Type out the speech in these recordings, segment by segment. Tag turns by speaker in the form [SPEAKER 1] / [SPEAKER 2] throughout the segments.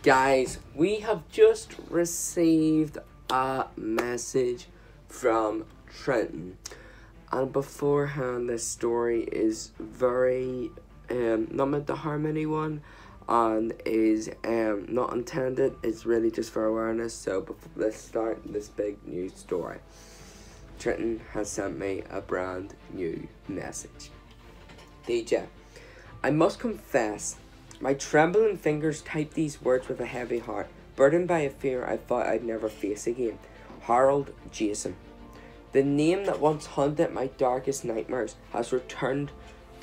[SPEAKER 1] Guys, we have just received a message from Trinton, and beforehand this story is very not meant to harm anyone and is not intended. It's really just for awareness. So let's start this big news story. Trinton has sent me a brand new message. DJ, I must confess, my trembling fingers typed these words with a heavy heart, burdened by a fear I thought I'd never face again. Harold Jason. The name that once haunted my darkest nightmares has returned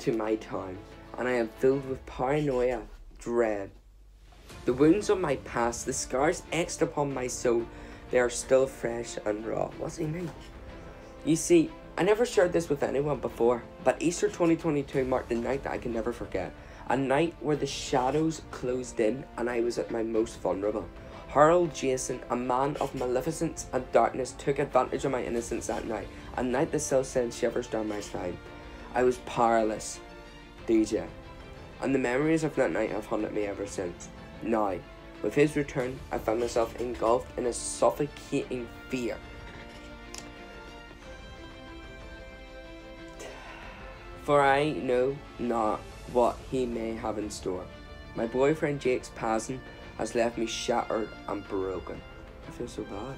[SPEAKER 1] to my town, and I am filled with paranoia, dread. The wounds of my past, the scars etched upon my soul, they are still fresh and raw. What's he mean? You see, I never shared this with anyone before, but Easter 2022 marked the night that I can never forget. A night where the shadows closed in and I was at my most vulnerable. Harold Jason, a man of maleficence and darkness, took advantage of my innocence that night, a night that still sends shivers down my spine. I was powerless, DJ, and the memories of that night have haunted me ever since. Now, with his return, I found myself engulfed in a suffocating fear. For I know not what he may have in store. My boyfriend Jake's passing has left me shattered and broken. I feel so bad.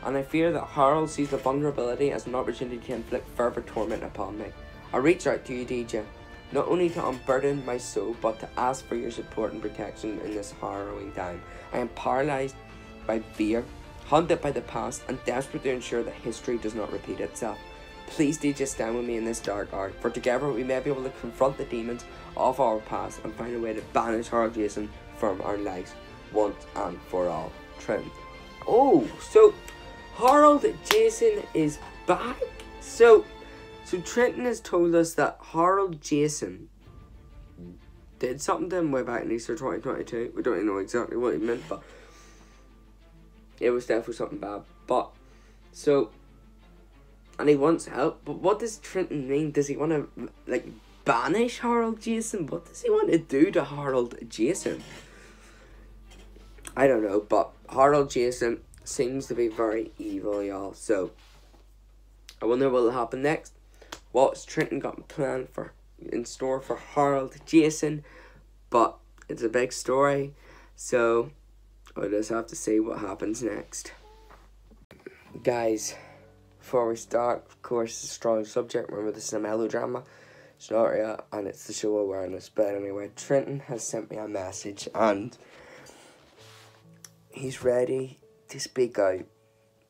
[SPEAKER 1] And I fear that Harold sees the vulnerability as an opportunity to inflict further torment upon me. I reach out to you, DJ, not only to unburden my soul, but to ask for your support and protection in this harrowing time. I am paralysed by fear, haunted by the past, and desperate to ensure that history does not repeat itself. Please DJ, stand with me in this dark hour, for together we may be able to confront the demons of our past and find a way to banish Harold Jason from our lives once and for all. Trinton. Oh, so Harold Jason is back? So Trinton has told us that Harold Jason did something to him way back in Easter 2022. We don't even know exactly what he meant, but it was definitely something bad. But, so, and he wants help, but what does Trinton mean? Does he want to, like, banish Harold Jason? What does he want to do to Harold Jason? I don't know, but Harold Jason seems to be very evil, y'all. So, I wonder what will happen next. What's Trinton got planned in store for Harold Jason? But it's a big story, so I'll just have to see what happens next. Guys, before we start, of course, it's a strong subject. Remember, this is a melodrama. It's not real, and it's to show awareness. But anyway, Trinton has sent me a message, and he's ready to speak out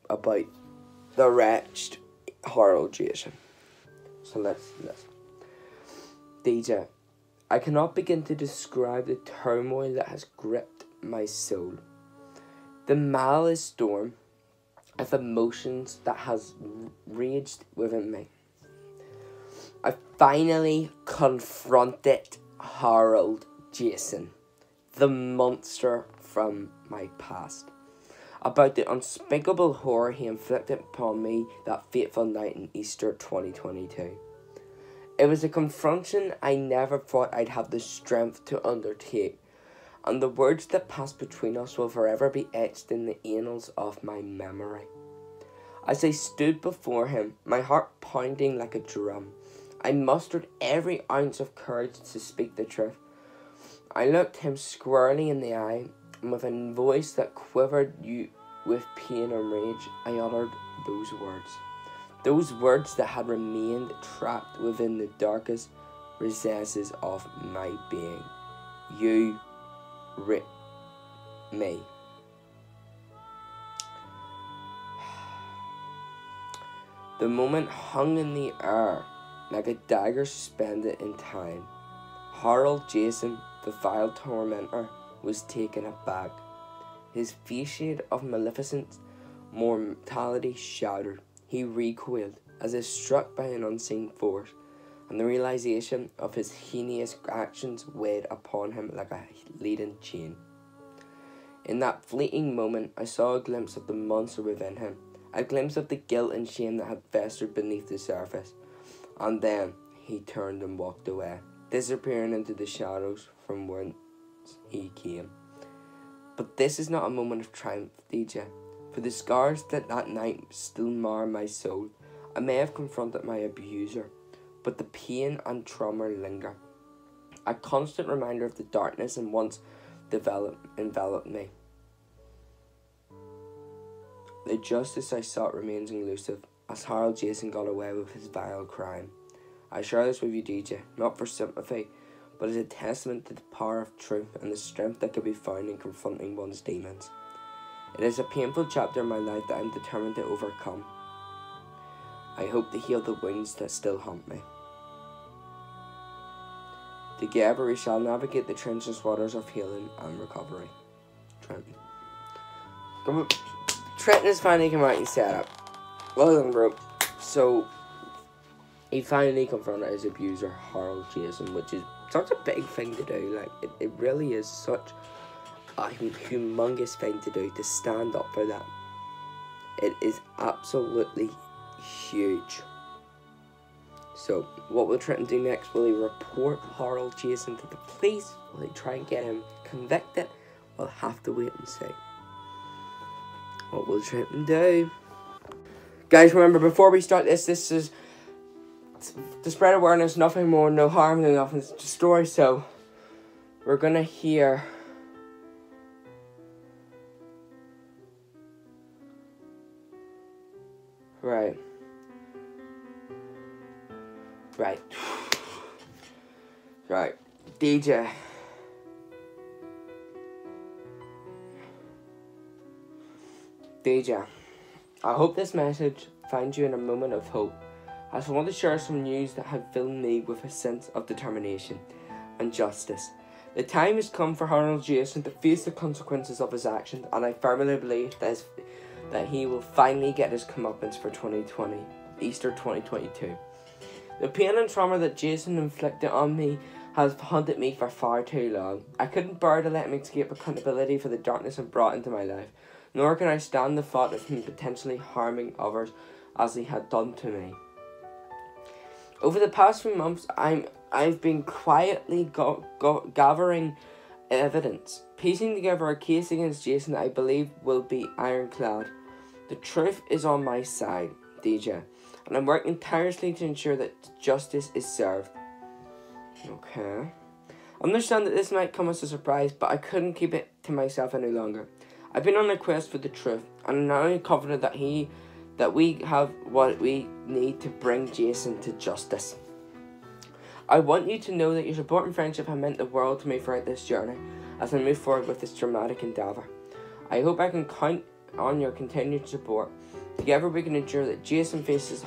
[SPEAKER 1] about the wretched Harold Jason. So let's listen. DJ, I cannot begin to describe the turmoil that has gripped my soul. The malice storm of emotions that has raged within me. I finally confronted Harold Jason, the monster from my past, about the unspeakable horror he inflicted upon me that fateful night in Easter 2022. It was a confrontation I never thought I'd have the strength to undertake, and the words that passed between us will forever be etched in the annals of my memory. As I stood before him, my heart pounding like a drum, I mustered every ounce of courage to speak the truth. I looked him squarely in the eye, and with a voice that quivered with pain and rage, I uttered those words. Those words that had remained trapped within the darkest recesses of my being. You ripped me. The moment hung in the air like a dagger suspended in time. Harold Jason, the vile tormentor, was taken aback. His facade of maleficence, mortality shattered. He recoiled as if struck by an unseen force, and the realization of his heinous actions weighed upon him like a leaden chain. In that fleeting moment, I saw a glimpse of the monster within him, a glimpse of the guilt and shame that had festered beneath the surface, and then he turned and walked away, disappearing into the shadows from whence he came. But this is not a moment of triumph, DJ. For the scars that night still mar my soul. I may have confronted my abuser, but the pain and trauma linger. A constant reminder of the darkness and once enveloped me. The justice I sought remains elusive, as Harold Jason got away with his vile crime. I share this with you, DJ, not for sympathy, but as a testament to the power of truth and the strength that can be found in confronting one's demons. It is a painful chapter in my life that I am determined to overcome. I hope to heal the wounds that still haunt me. Together we shall navigate the treacherous waters of healing and recovery. Trinton. Trinton has finally come out and set up. Well done, bro. So, he finally confronted his abuser, Harold Jason, which is such a big thing to do. Like, it really is such a humongous thing to do, to stand up for that. It is absolutely huge. So, what will Trinton do next? Will he report Harold Jason to the police? Will he try and get him convicted? We'll have to wait and see. What will Trinton do? Guys, remember, before we start this is to spread awareness, nothing more, no harm, no nothing, it's just a story. So, we're gonna hear Right. DJ. I hope this message finds you in a moment of hope, as I want to share some news that have filled me with a sense of determination and justice. The time has come for Harold Jason to face the consequences of his actions, and I firmly believe that he will finally get his comeuppance for Easter 2022. The pain and trauma that Jason inflicted on me has haunted me for far too long. I couldn't bear to let him escape accountability for the darkness he brought into my life, nor can I stand the thought of him potentially harming others as he had done to me. Over the past few months, I've been quietly gathering evidence, piecing together a case against Jason that I believe will be ironclad. The truth is on my side, DJ, and I'm working tirelessly to ensure that justice is served. Okay. I understand that this might come as a surprise, but I couldn't keep it to myself any longer. I've been on a quest for the truth, and I'm now confident that we have what we need to bring Jason to justice. I want you to know that your support and friendship have meant the world to me throughout this journey as I move forward with this dramatic endeavour. I hope I can count on your continued support. Together we can ensure that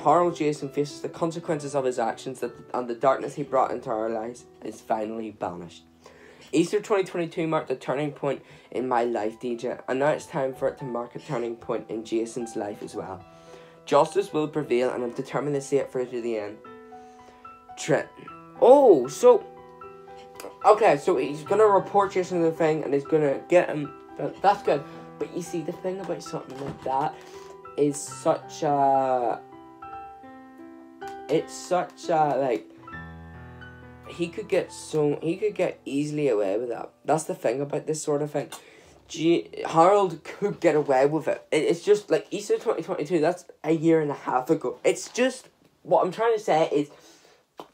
[SPEAKER 1] Harold Jason faces the consequences of his actions, and the darkness he brought into our lives is finally banished. Easter 2022 marked a turning point in my life, DJ, and now it's time for it to mark a turning point in Jason's life as well. Justice will prevail, and I'm determined to see it through to the end. Trinton. Oh, so he's gonna report Jason to the thing, and he's gonna get him. That's good. But you see, the thing about something like that is he could get easily away with that. That's the thing about this sort of thing. Harold could get away with it. It's just like Easter 2022, that's a year and a half ago. It's just, what I'm trying to say is,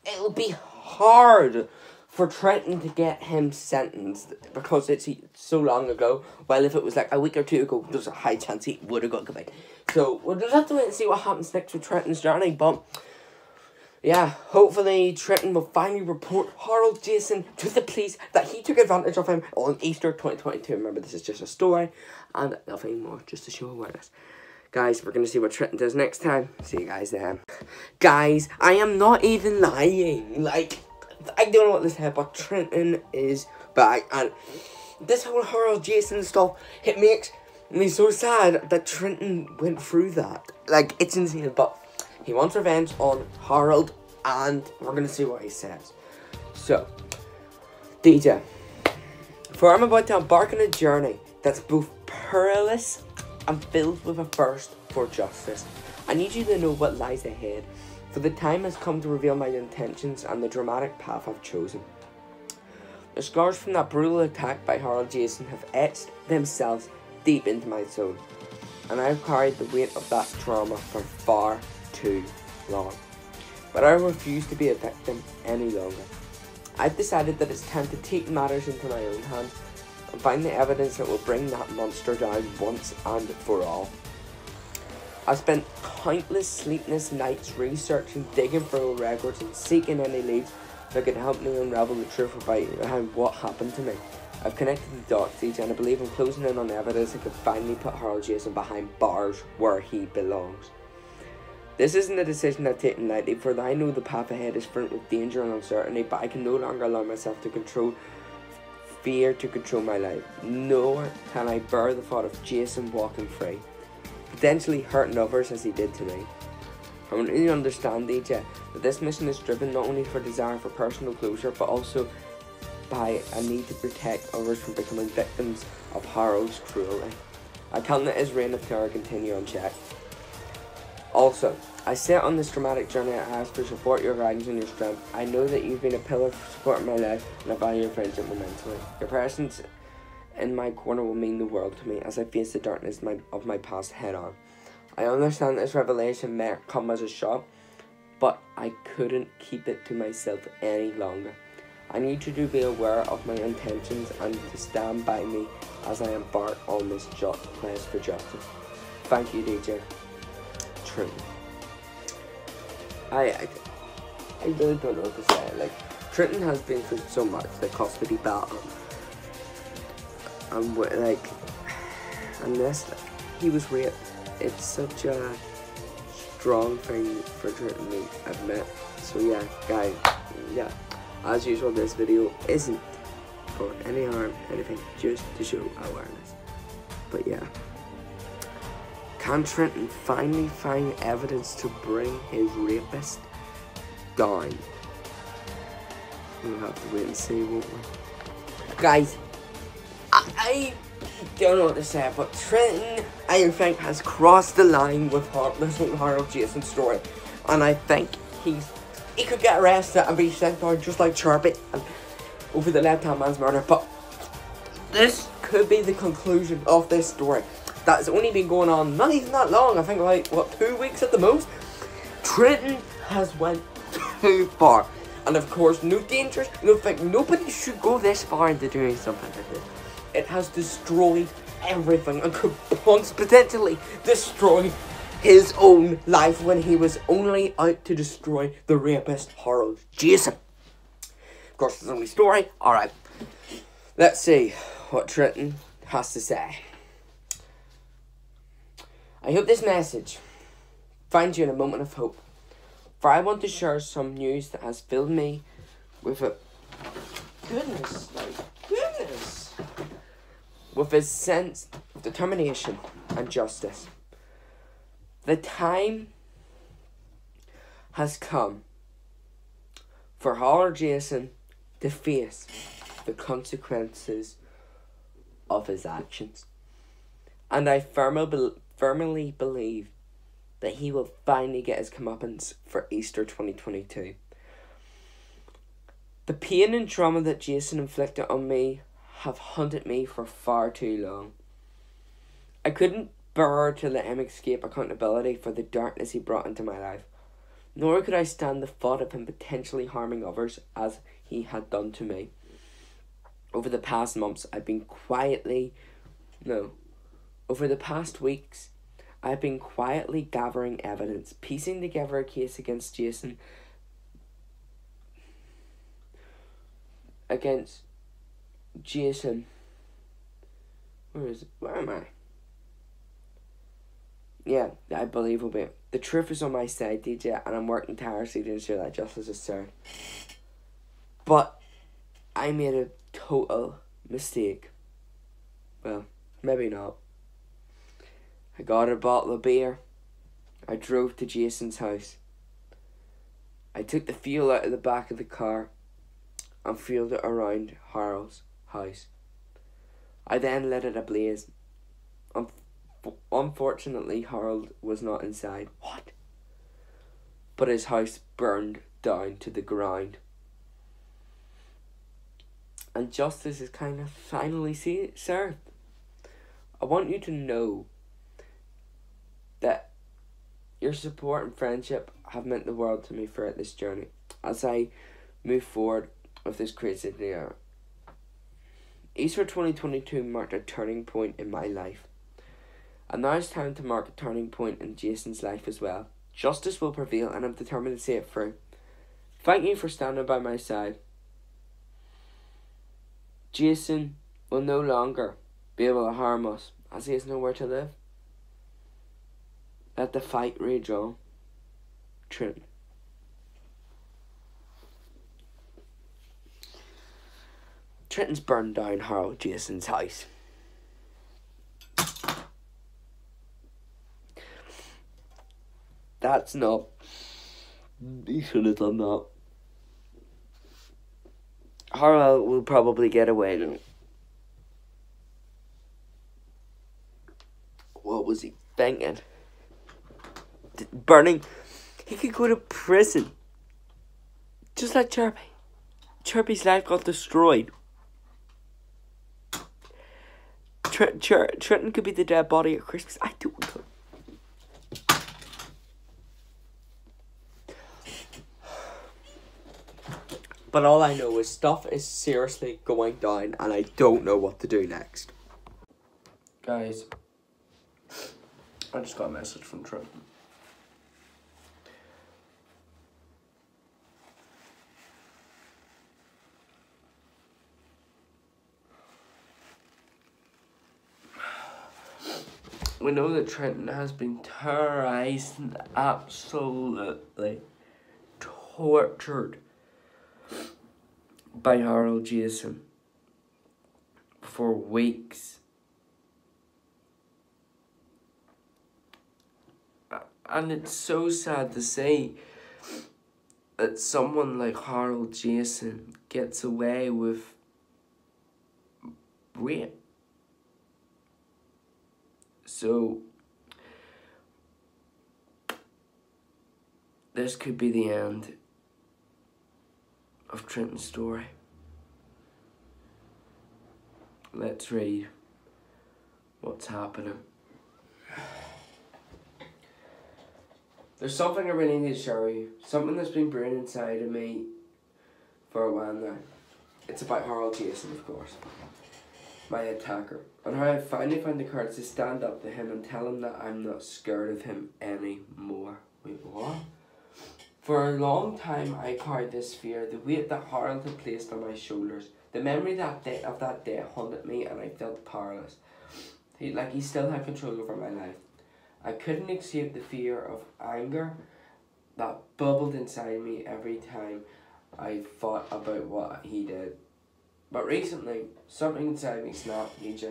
[SPEAKER 1] it'll be hard for Trinton to get him sentenced because it's so long ago. Well, if it was like a week or two ago, there's a high chance he would have got convicted. So we'll just have to wait and see what happens next with Trinton's journey. But yeah, hopefully Trinton will finally report Harold Jason to the police that he took advantage of him on Easter 2022. Remember, this is just a story and nothing more, just to show awareness. Guys, we're going to see what Trinton does next time. See you guys then. Guys, I am not even lying. Like, I don't know what to say, but Trinton is back. And this whole Harold Jason stuff, it makes me so sad that Trinton went through that. Like, it's insane. But he wants revenge on Harold, and we're going to see what he says. So, DJ, for I'm about to embark on a journey that's both perilous and filled with a thirst for justice. I need you to know what lies ahead, for the time has come to reveal my intentions and the dramatic path I've chosen. The scars from that brutal attack by Harold Jason have etched themselves deep into my soul, and I've carried the weight of that trauma for far too long. But I refuse to be a victim any longer. I've decided that it's time to take matters into my own hands and find the evidence that will bring that monster down once and for all. I've spent countless sleepless nights researching, digging for old records and seeking any leads that could help me unravel the truth about what happened to me. I've connected the dots, and I believe I'm closing in on evidence that could finally put Harold Jason behind bars where he belongs. This isn't a decision I've taken lightly, for I know the path ahead is fraught with danger and uncertainty, but I can no longer allow myself to control fear to control my life. Nor can I bear the thought of Jason walking free, potentially hurting others as he did to me. I want you to understand, DJ, that this mission is driven not only for desire for personal closure, but also by a need to protect others from becoming victims of Harold's cruelty. I can't let his reign of terror continue unchecked. Also, I set on this dramatic journey. I ask for support, your guidance and your strength. I know that you've been a pillar for support in my life, and I value your friendship immensely. Your presence in my corner will mean the world to me as I face the darkness of my past head on. I understand this revelation may come as a shock, but I couldn't keep it to myself any longer. I need you to be aware of my intentions and to stand by me as I embark on this quest for justice. Thank you, DJ. Trinton. I really don't know what to say. Like, Trinton has been through so much, the custody battle, and this, he was raped. It's such a strong thing for Trinton to admit. So yeah, guys, yeah, as usual, this video isn't for any harm, anything, just to show awareness. But yeah, can Trinton finally find evidence to bring his rapist down? We'll have to wait and see, won't we? Guys, I don't know what to say, but Trinton, I think, has crossed the line with this whole Harold Jason story, and I think he could get arrested and be sent down just like Chirpy and over the left-hand man's murder. But this could be the conclusion of this story that's only been going on not even that long. I think like, what, 2 weeks at the most? Trinton has went too far, and of course, no dangers. Nobody should go this far into doing something like this. It has destroyed everything and could potentially destroy his own life when he was only out to destroy the rapist Harold Jason. Of course, it's only story. Alright, let's see what Trinton has to say. I hope this message finds you in a moment of hope, for I want to share some news that has filled me with a goodness, with a sense of determination and justice. The time has come for Harold Jason to face the consequences of his actions. And I firmly believe that he will finally get his comeuppance for Easter 2022. The pain and trauma that Jason inflicted on me have haunted me for far too long. I couldn't bear to let him escape accountability for the darkness he brought into my life, nor could I stand the thought of him potentially harming others as he had done to me. Over the past months, over the past weeks, I've been quietly gathering evidence, piecing together a case against Jason, where am I? Yeah, I believe will be. The truth is on my side, DJ, and I'm working tirelessly to ensure that justice is served. But I made a total mistake. Well, maybe not. I got a bottle of beer. I drove to Jason's house. I took the fuel out of the back of the car and fueled it around Harold's house. I then lit it ablaze. Unfortunately, Harold was not inside. What? But his house burned down to the ground. and justice is kind of finally served. I want you to know that your support and friendship have meant the world to me throughout this journey as I move forward with this crazy year. Easter 2022 marked a turning point in my life. And now it's time to mark a turning point in Jason's life as well. Justice will prevail and I'm determined to see it through. Thank you for standing by my side. Jason will no longer be able to harm us as he has nowhere to live. Let the fight rage on. Trinton. Trintons burned down Harold Jason's house. That's not... He should have done that. Harold will probably get away now. What was he thinking? Burning... He could go to prison. Just like Chirpy. Chirpy's life got destroyed. Trinton could be the dead body at Christmas. I don't know. But all I know is stuff is seriously going down and I don't know what to do next. Guys, I just got a message from Trinton. We know that Trinton has been terrorized and absolutely tortured by Harold Jason for weeks. And it's so sad to say that someone like Harold Jason gets away with rape. So, this could be the end of Trinton's story. Let's read what's happening. There's something I really need to show you. Something that's been brewing inside of me for a while now. It's about Harold Jason, of course. My attacker. And how I finally found the courage to stand up to him and tell him that I'm not scared of him anymore. Wait, what? For a long time I carried this fear, the weight that Harold had placed on my shoulders. The memory of that day haunted me and I felt powerless. He still had control over my life. I couldn't escape the fear of anger that bubbled inside me every time I thought about what he did. But recently, something inside me snapped, Nietzsche.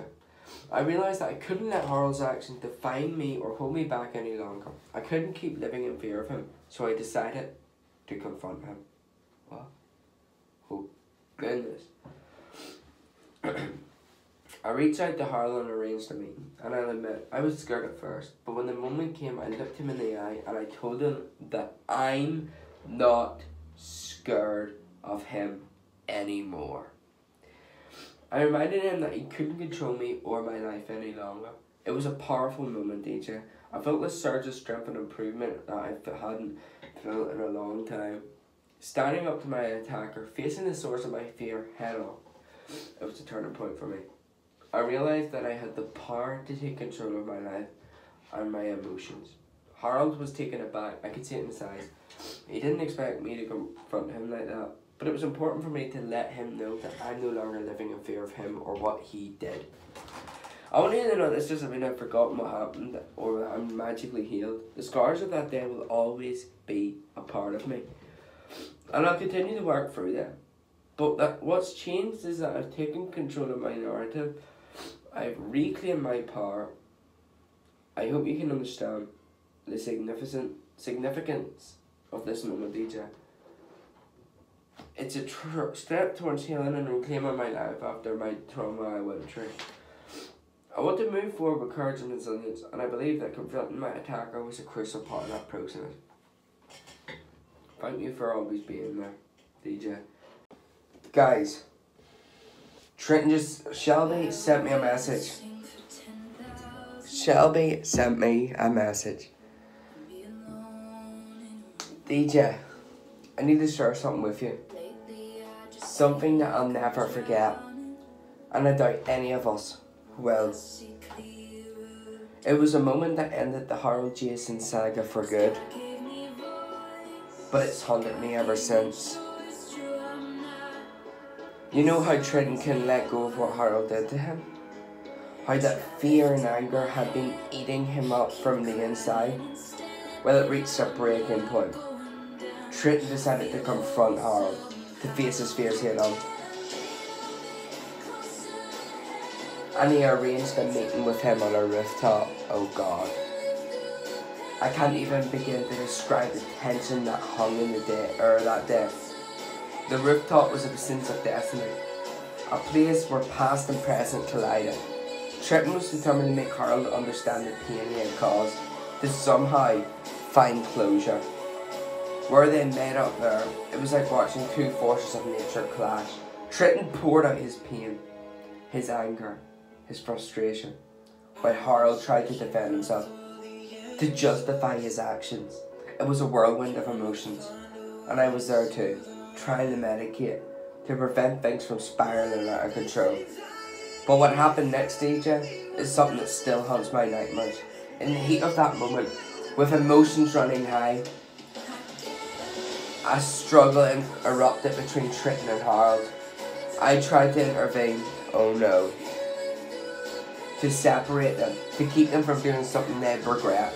[SPEAKER 1] I realised that I couldn't let Harold's actions define me or hold me back any longer. I couldn't keep living in fear of him, so I decided to confront him. What? Oh, goodness. I reached out to Harold and arranged a meeting, and I'll admit, I was scared at first, but when the moment came, I looked him in the eye and I told him that I'm not scared of him anymore. I reminded him that he couldn't control me or my life any longer. It was a powerful moment, DJ. I felt this surge of strength and improvement that I hadn't felt in a long time. Standing up to my attacker, facing the source of my fear head on, it was a turning point for me. I realised that I had the power to take control of my life and my emotions. Harold was taken aback. I could see it in his eyes. He didn't expect me to confront him like that. But it was important for me to let him know that I'm no longer living in fear of him or what he did. I want you to know this doesn't mean I've forgotten what happened or that I'm magically healed. The scars of that day will always be a part of me. And I'll continue to work through them. But what's changed is that I've taken control of my narrative. I've reclaimed my power. I hope you can understand the significance of this moment, DJ. It's a step towards healing and reclaiming my life after my trauma I went through. I want to move forward with courage and resilience, and I believe that confronting my attacker was a crucial part of that process. Thank you for always being there, DJ. Guys, Shelby sent me a message. Shelby sent me a message. DJ, I need to share something with you. Something that I'll never forget. And I doubt any of us will. It was a moment that ended the Harold Jason saga for good. But it's haunted me ever since. You know how Trinton can let go of what Harold did to him? How that fear and anger had been eating him up from the inside? Well, it reached a breaking point. Trinton decided to confront Harold, to face his fears head on. And he arranged a meeting with him on a rooftop. Oh God. I can't even begin to describe the tension that hung in that day. The rooftop was a sense of destiny, a place where past and present collided. Trinton was determined to make Harold understand the pain he had caused, to somehow find closure. Where they met up there, it was like watching two forces of nature clash. Trinton poured out his pain, his anger, his frustration, while Harold tried to defend himself, to justify his actions. It was a whirlwind of emotions, and I was there too, trying to medicate, to prevent things from spiraling out of control. But what happened next, DJ, is something that still haunts my nightmares. In the heat of that moment, with emotions running high, a struggle erupted between Trinton and Harold. I tried to intervene, oh no, to separate them, to keep them from doing something they'd regret.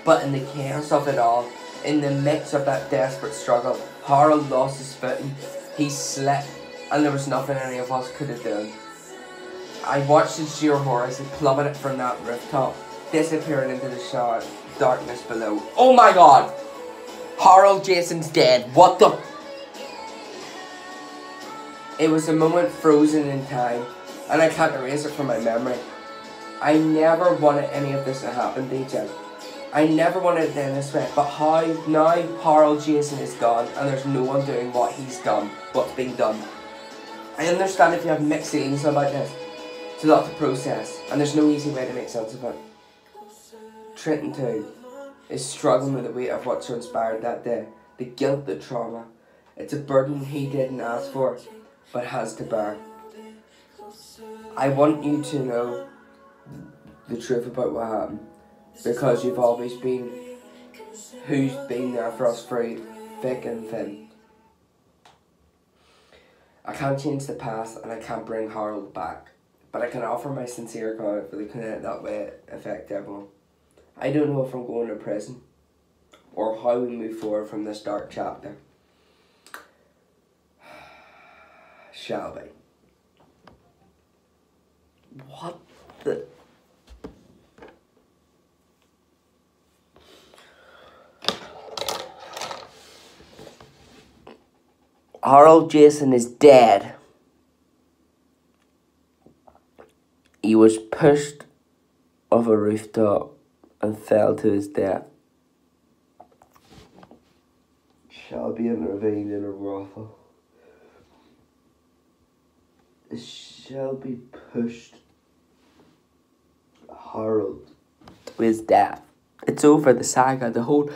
[SPEAKER 1] But in the chaos of it all, in the midst of that desperate struggle, Harold lost his footing, he slipped, and there was nothing any of us could have done. I watched in sheer horror as he plummeted from that rooftop, disappearing into the darkness below. Oh my God! Harold Jason's dead. What the? It was a moment frozen in time, and I can't erase it from my memory. I never wanted any of this to happen, DJ. I never wanted it to end this way, but how now Harold Jason is gone and there's no one doing what he's done, what's been done. I understand if you have mixed feelings about this. It's a lot to process, and there's no easy way to make sense of it. Trinton too is struggling with the weight of what transpired that day. The guilt, the trauma. It's a burden he didn't ask for, but has to bear. I want you to know the truth about what happened, because you've always been who's been there for us through thick and thin. I can't change the past and I can't bring Harold back, but I can offer my sincere condolence that way affect everyone. I don't know if I'm going to prison or how we move forward from this dark chapter. Shelby. What the? Harold Jason is dead. He was pushed off a rooftop and fell to his death. Shelby intervened in a brothel. Shelby pushed Harold to his death. It's over, the saga, the whole...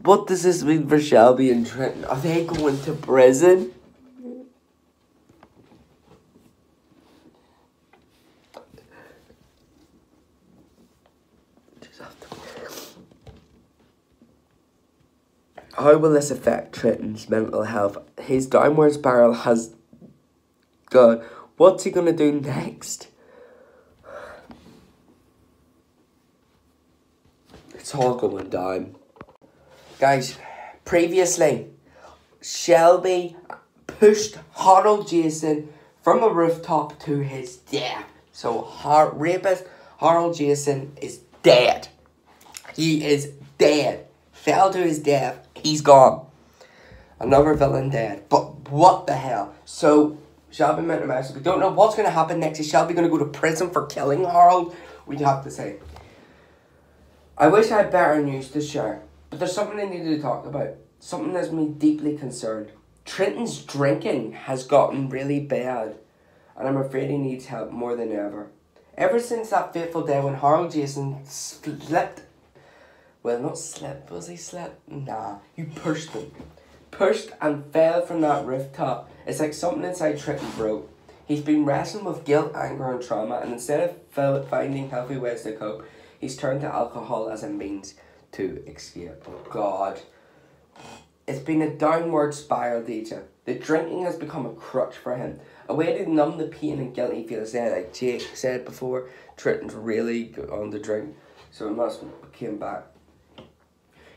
[SPEAKER 1] What does this mean for Shelby and Trinton? Are they going to prison? How will this affect Trinton's mental health? His downward spiral has gone. What's he going to do next? It's all going down. Guys, previously, Shelby pushed Harold Jason from a rooftop to his death. So, Rapist Harold Jason is dead. He is dead. Fell to his death. He's gone. Another villain dead. But what the hell? So, Shelby met a message. We don't know what's going to happen next. Is Shelby going to go to prison for killing Harold? We'd have to say. I wish I had better news to share, but there's something I needed to talk about. something that's me deeply concerned. Trinton's drinking has gotten really bad, and I'm afraid he needs help more than ever. Ever since that fateful day when Harold Jason slipped, well, not slipped, was he slipped? Nah, you pushed him. Pushed and fell from that rooftop. It's like something inside Trinton broke. He's been wrestling with guilt, anger and trauma, and instead of finding healthy ways to cope, he's turned to alcohol as a means to escape. Oh God. It's been a downward spiral, DJ. The drinking has become a crutch for him. A way to numb the pain and guilt he feels there. Like Jake said before, Trinton's really on the drink, so he must came back.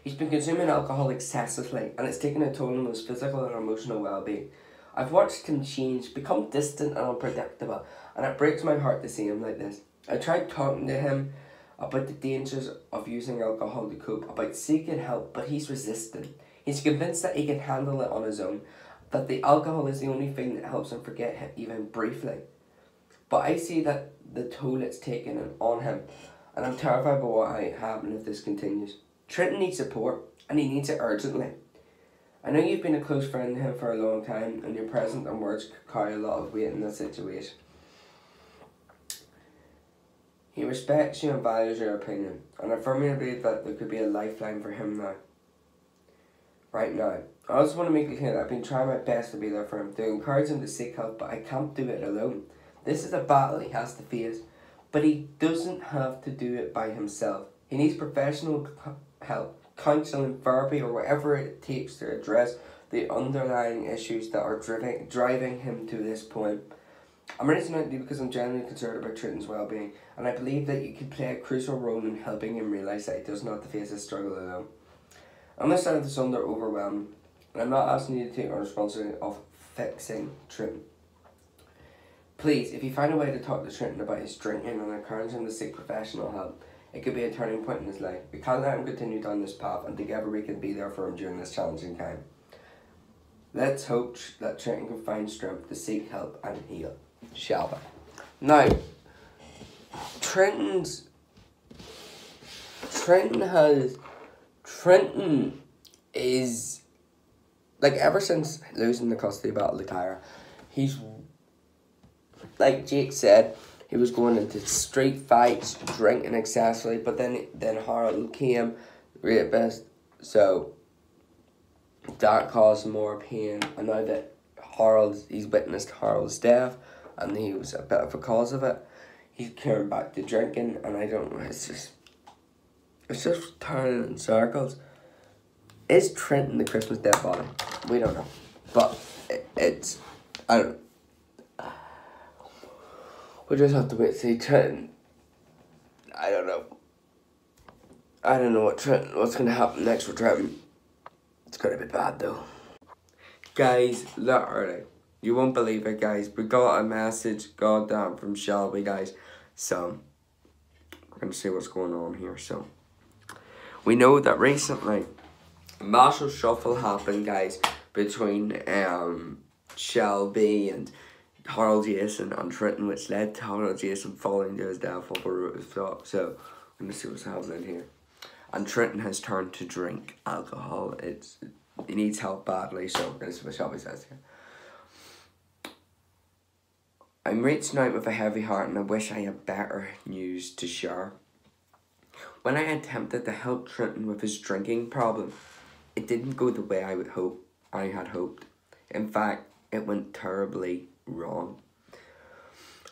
[SPEAKER 1] He's been consuming alcohol excessively, and it's taken a toll on his physical and emotional well-being. I've watched him change, become distant and unpredictable, and it breaks my heart to see him like this. I tried talking to him about the dangers of using alcohol to cope, about seeking help, but he's resistant. He's convinced that he can handle it on his own, that the alcohol is the only thing that helps him forget him, even briefly. But I see that the toll it's taken on him, and I'm terrified about what might happen if this continues. Trinton needs support, and he needs it urgently. I know you've been a close friend to him for a long time, and your presence and words could carry a lot of weight in this situation. He respects you and values your opinion, and I firmly believe that there could be a lifeline for him now. Right now. I also want to make it clear that I've been trying my best to be there for him, to encourage him to seek help, but I can't do it alone. This is a battle he has to face, but he doesn't have to do it by himself. He needs professional help, counselling, therapy, or whatever it takes to address the underlying issues that are driving him to this point. I'm reaching out to you because I'm genuinely concerned about Trinton's well-being, and I believe that you can play a crucial role in helping him realise that he does not have to face this struggle alone. I understand this under overwhelming, and I'm not asking you to take on responsibility of fixing Trinton. Please, if you find a way to talk to Trinton about his drinking and encourage him to seek professional help, it could be a turning point in his life. We can't let him continue down this path, and together we can be there for him during this challenging time. Let's hope that Trinton can find strength to seek help and heal, shall we? Now, Trinton is, like, ever since losing the custody battle to Kyra, he's, like Jake said, he was going into street fights, drinking excessively, but then Harold came, Rapist, so that caused more pain, and now that he's witnessed Harold's death, and he was a bit of a cause of it, he's turned back to drinking, and I don't know, it's just turning in circles. Is Trinton the Christmas dead body? We don't know. But I don't know. We'll just have to wait to see. Trinton, I don't know. I don't know what's going to happen next with Trinton. It's going to be bad though. Guys, literally, you won't believe it, guys. We got a message, goddamn, from Shelby, guys. So, we're going to see what's going on here. So, we know that recently a massive shuffle happened, guys, between Shelby and Harold Jason and Trinton, which led to Harold Jason falling to his death off a rooftop. So, we're going to see what's happening here. And Trinton has turned to drink alcohol. He needs help badly, so this is what Shelby says here. I'm reaching out with a heavy heart, and I wish I had better news to share. When I attempted to help Trinton with his drinking problem, it didn't go the way I had hoped. In fact, it went terribly wrong.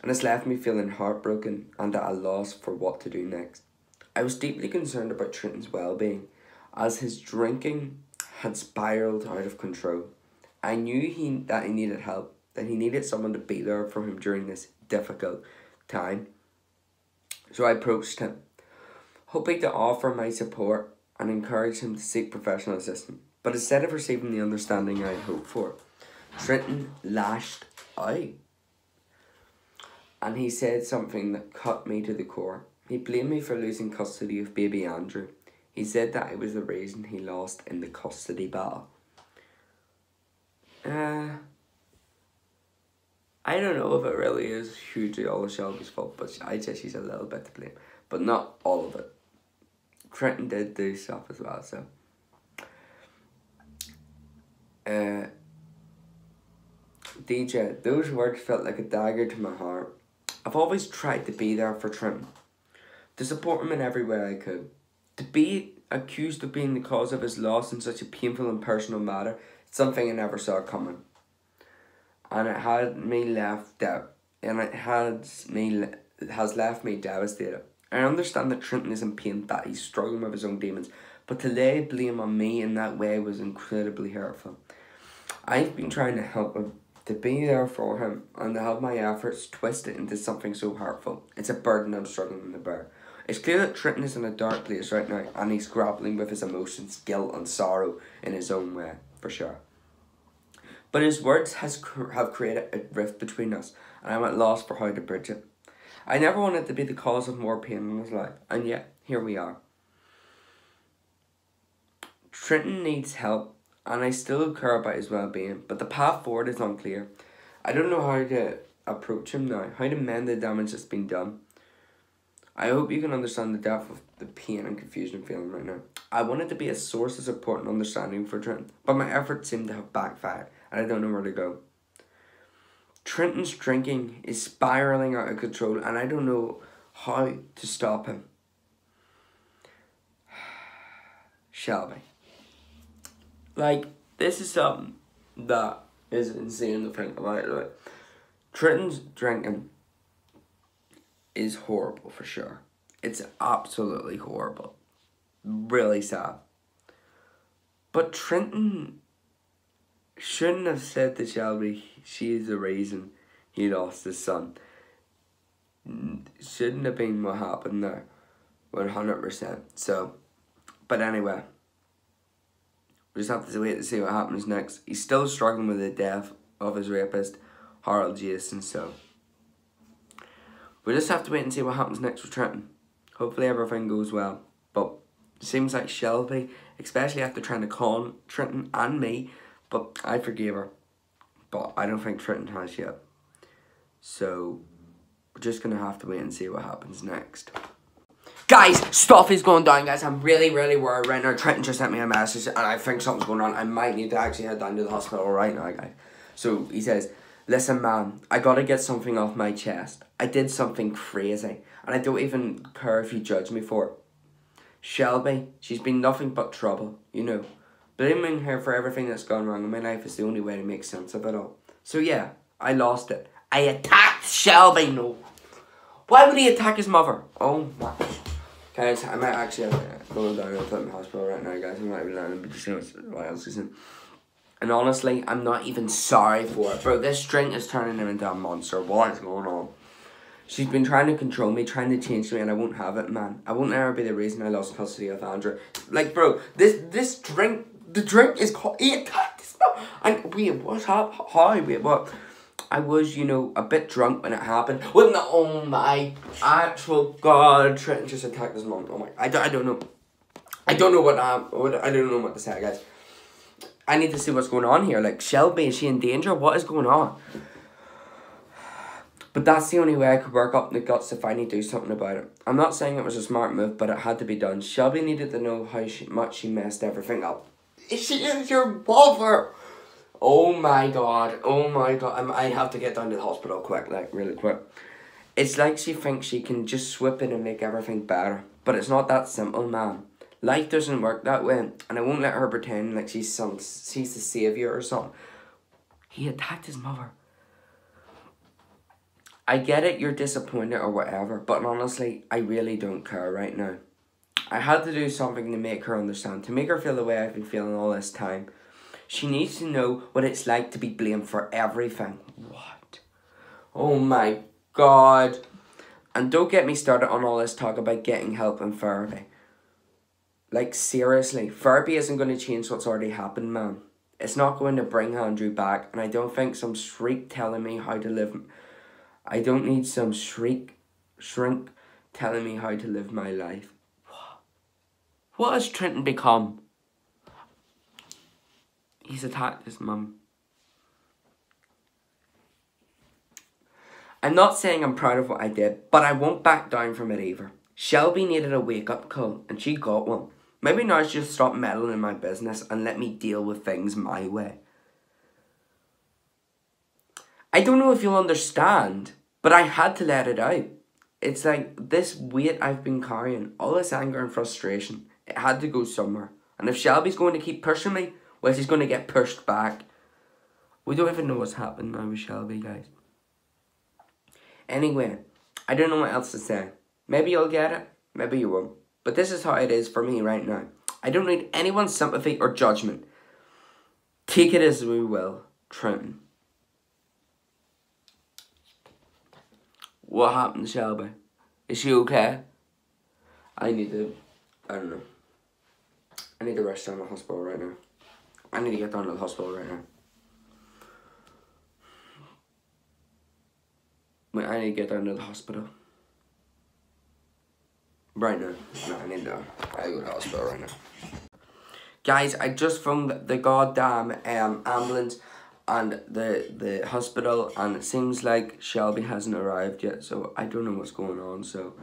[SPEAKER 1] And it's left me feeling heartbroken and at a loss for what to do next. I was deeply concerned about Trinton's well-being, as his drinking had spiraled out of control. I knew that he needed help, that he needed someone to be there for him during this difficult time. So I approached him, hoping to offer my support and encourage him to seek professional assistance. But instead of receiving the understanding I had hoped for, Trinton lashed out. And he said something that cut me to the core. He blamed me for losing custody of baby Andrew. He said that it was the reason he lost in the custody battle. I don't know if it really is hugely all of Shelby's fault, but I'd say she's a little bit to blame. But not all of it. Trinton did do stuff as well, so. DJ, those words felt like a dagger to my heart. I've always tried to be there for Trinton, to support him in every way I could. To be accused of being the cause of his loss in such a painful and personal matter, it's something I never saw coming. And it had me left out, and it has left me devastated. I understand that Trinton is in pain, that he's struggling with his own demons, but to lay blame on me in that way was incredibly hurtful. I've been trying to help him, to be there for him, and to have my efforts twisted into something so hurtful. It's a burden I'm struggling to bear. It's clear that Trinton is in a dark place right now, and he's grappling with his emotions, guilt and sorrow in his own way, for sure. But his words have created a rift between us, and I'm at loss for how to bridge it. I never wanted to be the cause of more pain in his life, and yet, here we are. Trinton needs help, and I still care about his well-being, but the path forward is unclear. I don't know how to approach him now, how to mend the damage that's been done. I hope you can understand the depth of the pain and confusion I'm feeling right now. I wanted to be a source of support and understanding for Trinton, but my efforts seem to have backfired, and I don't know where to go. Trinton's drinking is spiraling out of control, and I don't know how to stop him. Shelby. Like, this is something that is insane to think about. Like, Trinton's drinking is horrible for sure. It's absolutely horrible. Really sad. But Trinton shouldn't have said to Shelby she is the reason he lost his son. Shouldn't have been what happened there. 100%. So, but anyway, we just have to wait to see what happens next. He's still struggling with the death of his rapist, Harold Jason, so we just have to wait and see what happens next with Trinton. Hopefully everything goes well. But it seems like Shelby, especially after trying to con Trinton and me, but I forgave her. But I don't think Trinton has yet. So we're just going to have to wait and see what happens next. Guys, stuff is going down, guys. I'm really worried right now. Trinton just sent me a message and I think something's going on. I might need to actually head down to the hospital right now, guys. So he says, listen, man, I gotta get something off my chest. I did something crazy, and I don't even care if you judge me for it. Shelby, she's been nothing but trouble, you know. Blaming her for everything that's gone wrong in my life is the only way to make sense of it all. So yeah, I lost it. I attacked Shelby, no. Why would he attack his mother? Oh my. Guys, I might actually have to go down and put him in hospital right now, guys. I might be lying, but just see what else is in. And honestly, I'm not even sorry for it. Bro, this drink is turning him into a monster. What is going on? She's been trying to control me, trying to change me, and I won't have it, man. I won't ever be the reason I lost custody of Andrew. Like, bro, this drink, the drink is called... He attacked his mom. And wait, what's up? How? Wait, what? I was, you know, a bit drunk when it happened. When the... Oh my actual God. Trinton just attacked his mom. Oh my... I don't know. I don't know what I don't know what to say, guys. I need to see what's going on here. Like, Shelby, is she in danger? What is going on? But that's the only way I could work up the guts to finally do something about it. I'm not saying it was a smart move, but it had to be done. Shelby needed to know how much she messed everything up. She is your mother! Oh my God. Oh my God. I have to get down to the hospital quick, like, really quick. It's like she thinks she can just swoop in and make everything better. But it's not that simple, man. Life doesn't work that way, and I won't let her pretend like she's the savior or something. He attacked his mother. I get it, you're disappointed or whatever, but honestly, I really don't care right now. I had to do something to make her understand, to make her feel the way I've been feeling all this time. She needs to know what it's like to be blamed for everything. What? Oh my God. And don't get me started on all this talk about getting help and therapy. Like, seriously, therapy isn't going to change what's already happened, man. It's not going to bring Andrew back, and I don't think some shriek telling me how to live... I don't need some shrink telling me how to live my life. What has Trinton become? He's attacked his mum. I'm not saying I'm proud of what I did, but I won't back down from it either. Shelby needed a wake-up call, and she got one. Maybe now I should stop meddling in my business and let me deal with things my way. I don't know if you'll understand, but I had to let it out. It's like this weight I've been carrying, all this anger and frustration, it had to go somewhere. And if Shelby's going to keep pushing me, well, she's going to get pushed back. We don't even know what's happening now with Shelby, guys. Anyway, I don't know what else to say. Maybe you'll get it, maybe you won't. But this is how it is for me right now. I don't need anyone's sympathy or judgment. Take it as we will, Trinton. What happened to Shelby? Is she okay? I don't know. I need to rush down to the hospital right now. I need to get down to the hospital right now. Wait, I need to get down to the hospital. Right now. No, I need to go to the hospital right now. Guys, I just phoned the goddamn ambulance and the hospital, and it seems like Shelby hasn't arrived yet, so I don't know what's going on, so.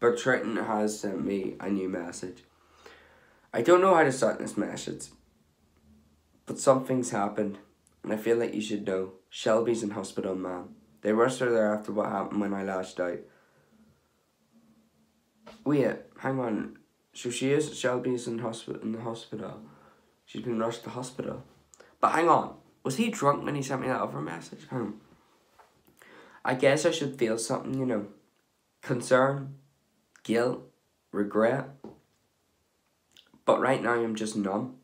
[SPEAKER 1] But Trinton has sent me a new message. I don't know how to start this message, but something's happened, and I feel like you should know. Shelby's in hospital, man. They rushed her there after what happened when I lashed out. Wait, hang on. So Shelby's in the hospital. She's been rushed to hospital. But hang on, was he drunk when he sent me that other message? I guess I should feel something, you know. Concern, guilt, regret. But right now I'm just numb.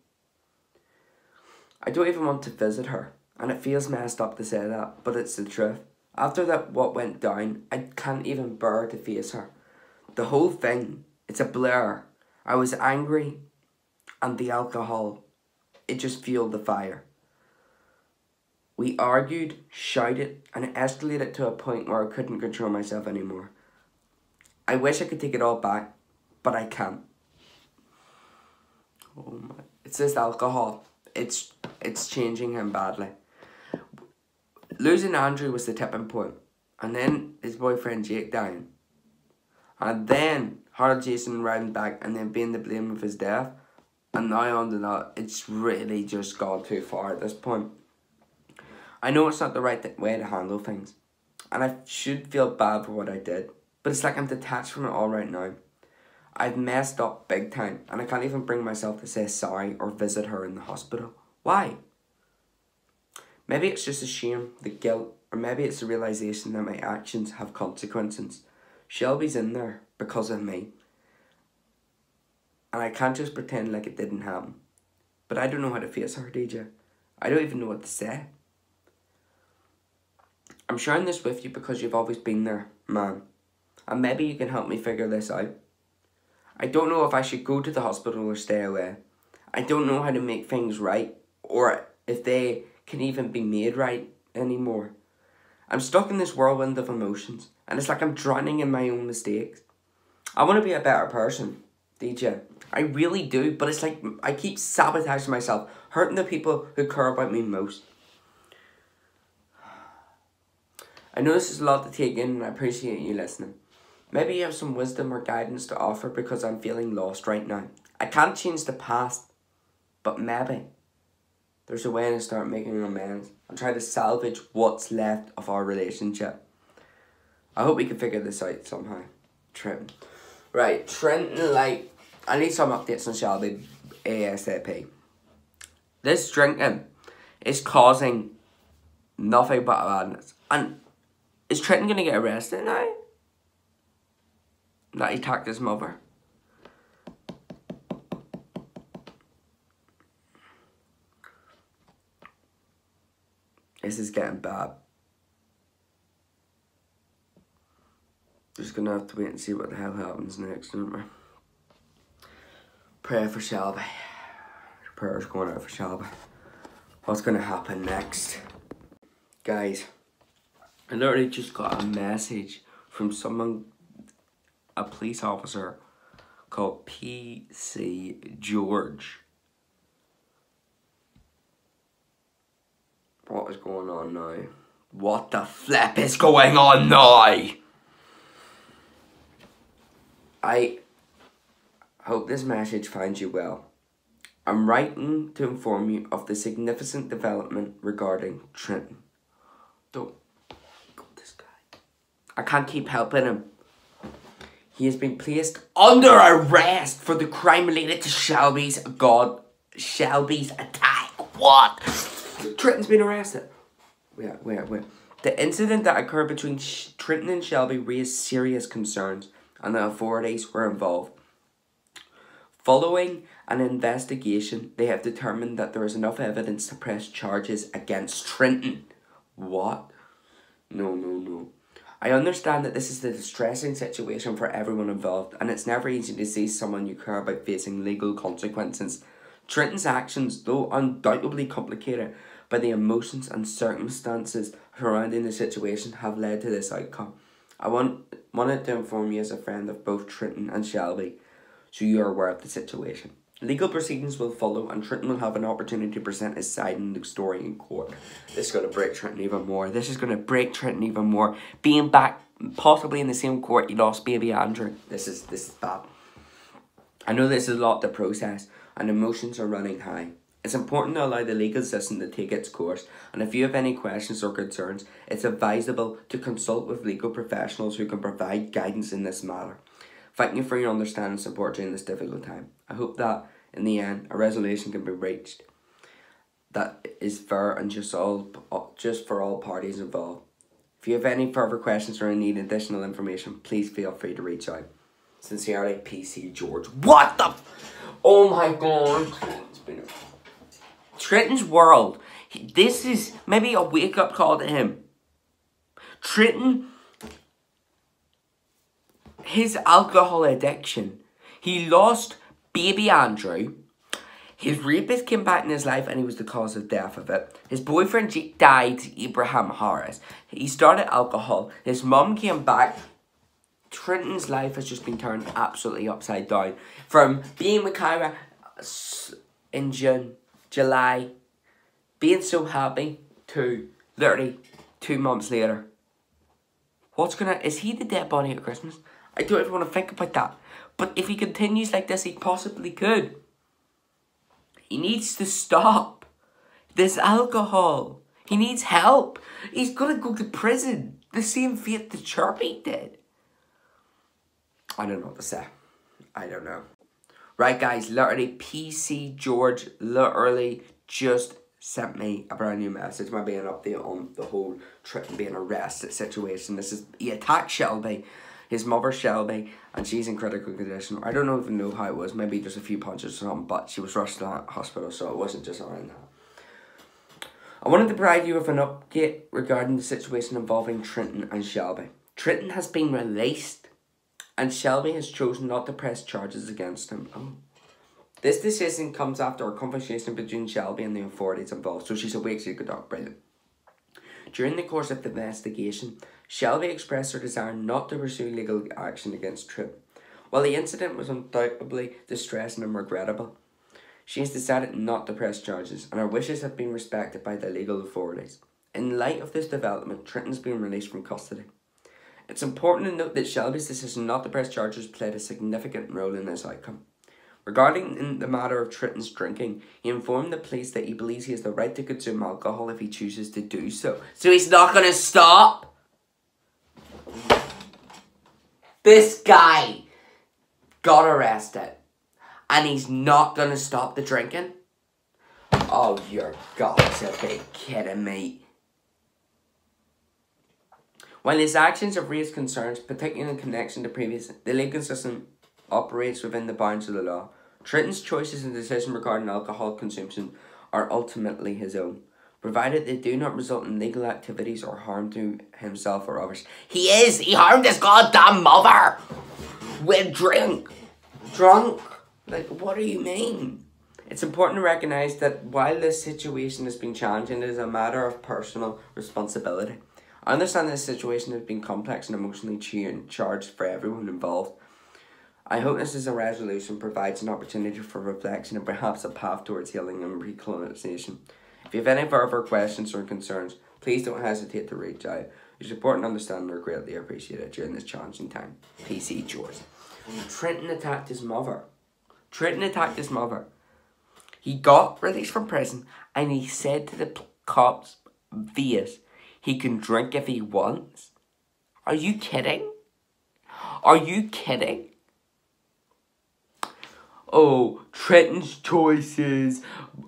[SPEAKER 1] I don't even want to visit her. And it feels messed up to say that, but it's the truth. After what went down, I can't even bear to face her. The whole thing, it's a blur. I was angry, and the alcohol, it just fueled the fire. We argued, shouted, and it escalated to a point where I couldn't control myself anymore. I wish I could take it all back, but I can't. Oh my, it's this alcohol. It's changing him badly. Losing Andrew was the tipping point, and then his boyfriend Jake dying. And then Harold Jason riding back and then being the blame of his death. And now on to that, it's really just gone too far at this point. I know it's not the right way to handle things. And I should feel bad for what I did. But it's like I'm detached from it all right now. I've messed up big time. And I can't even bring myself to say sorry or visit her in the hospital. Why? Maybe it's just the shame, the guilt, or maybe it's the realisation that my actions have consequences. Shelby's in there because of me. And I can't just pretend like it didn't happen. But I don't know how to face her, DJ. I don't even know what to say. I'm sharing this with you because you've always been there, man. And maybe you can help me figure this out. I don't know if I should go to the hospital or stay away. I don't know how to make things right, or if they can even be made right anymore. I'm stuck in this whirlwind of emotions, and it's like I'm drowning in my own mistakes. I want to be a better person, DJ. I really do, but it's like I keep sabotaging myself, hurting the people who care about me most. I know this is a lot to take in, and I appreciate you listening. Maybe you have some wisdom or guidance to offer because I'm feeling lost right now. I can't change the past, but maybe there's a way to start making amends and try to salvage what's left of our relationship. I hope we can figure this out somehow. Trinton. Right, Trinton, like, I need some updates on Shelby ASAP. This drinking is causing nothing but madness. And is Trinton going to get arrested now? That he attacked his mother? This is getting bad. Just gonna have to wait and see what the hell happens next, aren't we? Pray for Shelby. Prayers going out for Shelby. What's gonna happen next? Guys, I literally just got a message from someone, a police officer called PC George. What is going on now? What the flip is going on now? I hope this message finds you well. I'm writing to inform you of the significant development regarding Trinton. Don't go this guy. I can't keep helping him. He has been placed under arrest for the crime related to Shelby's attack. What? Trinton's been arrested. Wait. The incident that occurred between Trinton and Shelby raised serious concerns, and the authorities were involved. Following an investigation, they have determined that there is enough evidence to press charges against Trinton. What? No. I understand that this is a distressing situation for everyone involved, and it's never easy to see someone you care about facing legal consequences. Trinton's actions, though undoubtedly complicated by the emotions and circumstances surrounding the situation, have led to this outcome. I wanted to inform you as a friend of both Trinton and Shelby, so you are aware of the situation. Legal proceedings will follow, and Trinton will have an opportunity to present his side in the story in court. This is going to break Trinton even more. Being back, possibly in the same court, he lost baby Andrew. This is bad. I know this is a lot to process, and emotions are running high. It's important to allow the legal system to take its course, and if you have any questions or concerns, it's advisable to consult with legal professionals who can provide guidance in this matter. Thank you for your understanding and support during this difficult time. I hope that, in the end, a resolution can be reached that is fair and just for all parties involved. If you have any further questions or need additional information, please feel free to reach out. Sincerely, PC George. What the oh my god. Trinton's world. This is maybe a wake-up call to him. Trinton, his alcohol addiction. He lost baby Andrew. His rapist came back in his life and he was the cause of death of it. His boyfriend died, Abraham Harris. He started alcohol. His mum came back. Trinton's life has just been turned absolutely upside down. From being with Kyra in July, being so happy, to literally 2 months later. Is he the dead body at Christmas? I don't even want to think about that. But if he continues like this, he possibly could. He needs to stop this alcohol. He needs help. He's going to go to prison. The same fate that Chirpy did. I don't know what to say. I don't know. Right, guys, literally, PC George literally just sent me a brand new message. Maybe an update on the whole Trinton being arrested situation. He attacked Shelby, his mother Shelby, and she's in critical condition. I don't even know how it was. Maybe just a few punches or something, but she was rushed to the hospital, so it wasn't just around that. I wanted to provide you with an update regarding the situation involving Trinton and Shelby. Trinton has been released, and Shelby has chosen not to press charges against him. Oh. This decision comes after a conversation between Shelby and the authorities involved, so she's awake, she could talk. Brilliant. During the course of the investigation, Shelby expressed her desire not to pursue legal action against Trinton. While the incident was undoubtedly distressing and regrettable, she has decided not to press charges, and her wishes have been respected by the legal authorities. In light of this development, Trinton's been released from custody. It's important to note that Shelby's decision not to press charges played a significant role in this outcome. Regarding the matter of Trinton's drinking, he informed the police that he believes he has the right to consume alcohol if he chooses to do so. So he's not going to stop? This guy got arrested and he's not going to stop the drinking? Oh, you're got to be kidding me. While his actions have raised concerns, particularly in connection to the legal system operates within the bounds of the law. Trinton's choices and decisions regarding alcohol consumption are ultimately his own, provided they do not result in legal activities or harm to himself or others. He harmed his goddamn mother with drunk. Like, what do you mean? It's important to recognise that while this situation has been challenging, it is a matter of personal responsibility. I understand this situation has been complex and emotionally charged for everyone involved. I hope this is a resolution provides an opportunity for reflection and perhaps a path towards healing and reconciliation. If you have any further questions or concerns, please don't hesitate to reach out. Your support and understanding are greatly appreciated during this challenging time. PC George. Trinton attacked his mother. He got released from prison and he said to the cops, He can drink if he wants. Are you kidding? Are you kidding? Oh, Trinton's choices.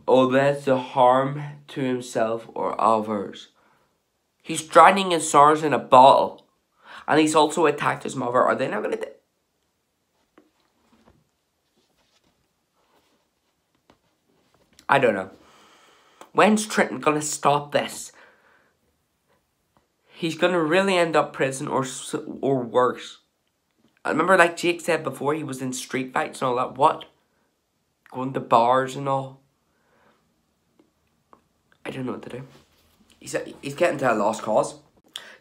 [SPEAKER 1] Oh, that's a harm to himself or others. He's drowning his sorrows in a bottle. And he's also attacked his mother. Are they not going to... I don't know. When's Trinton going to stop this? He's going to really end up prison or worse. I remember, like Jake said before, he was in street fights and all that. What? Going to bars and all. I don't know what to do. He's getting to a lost cause.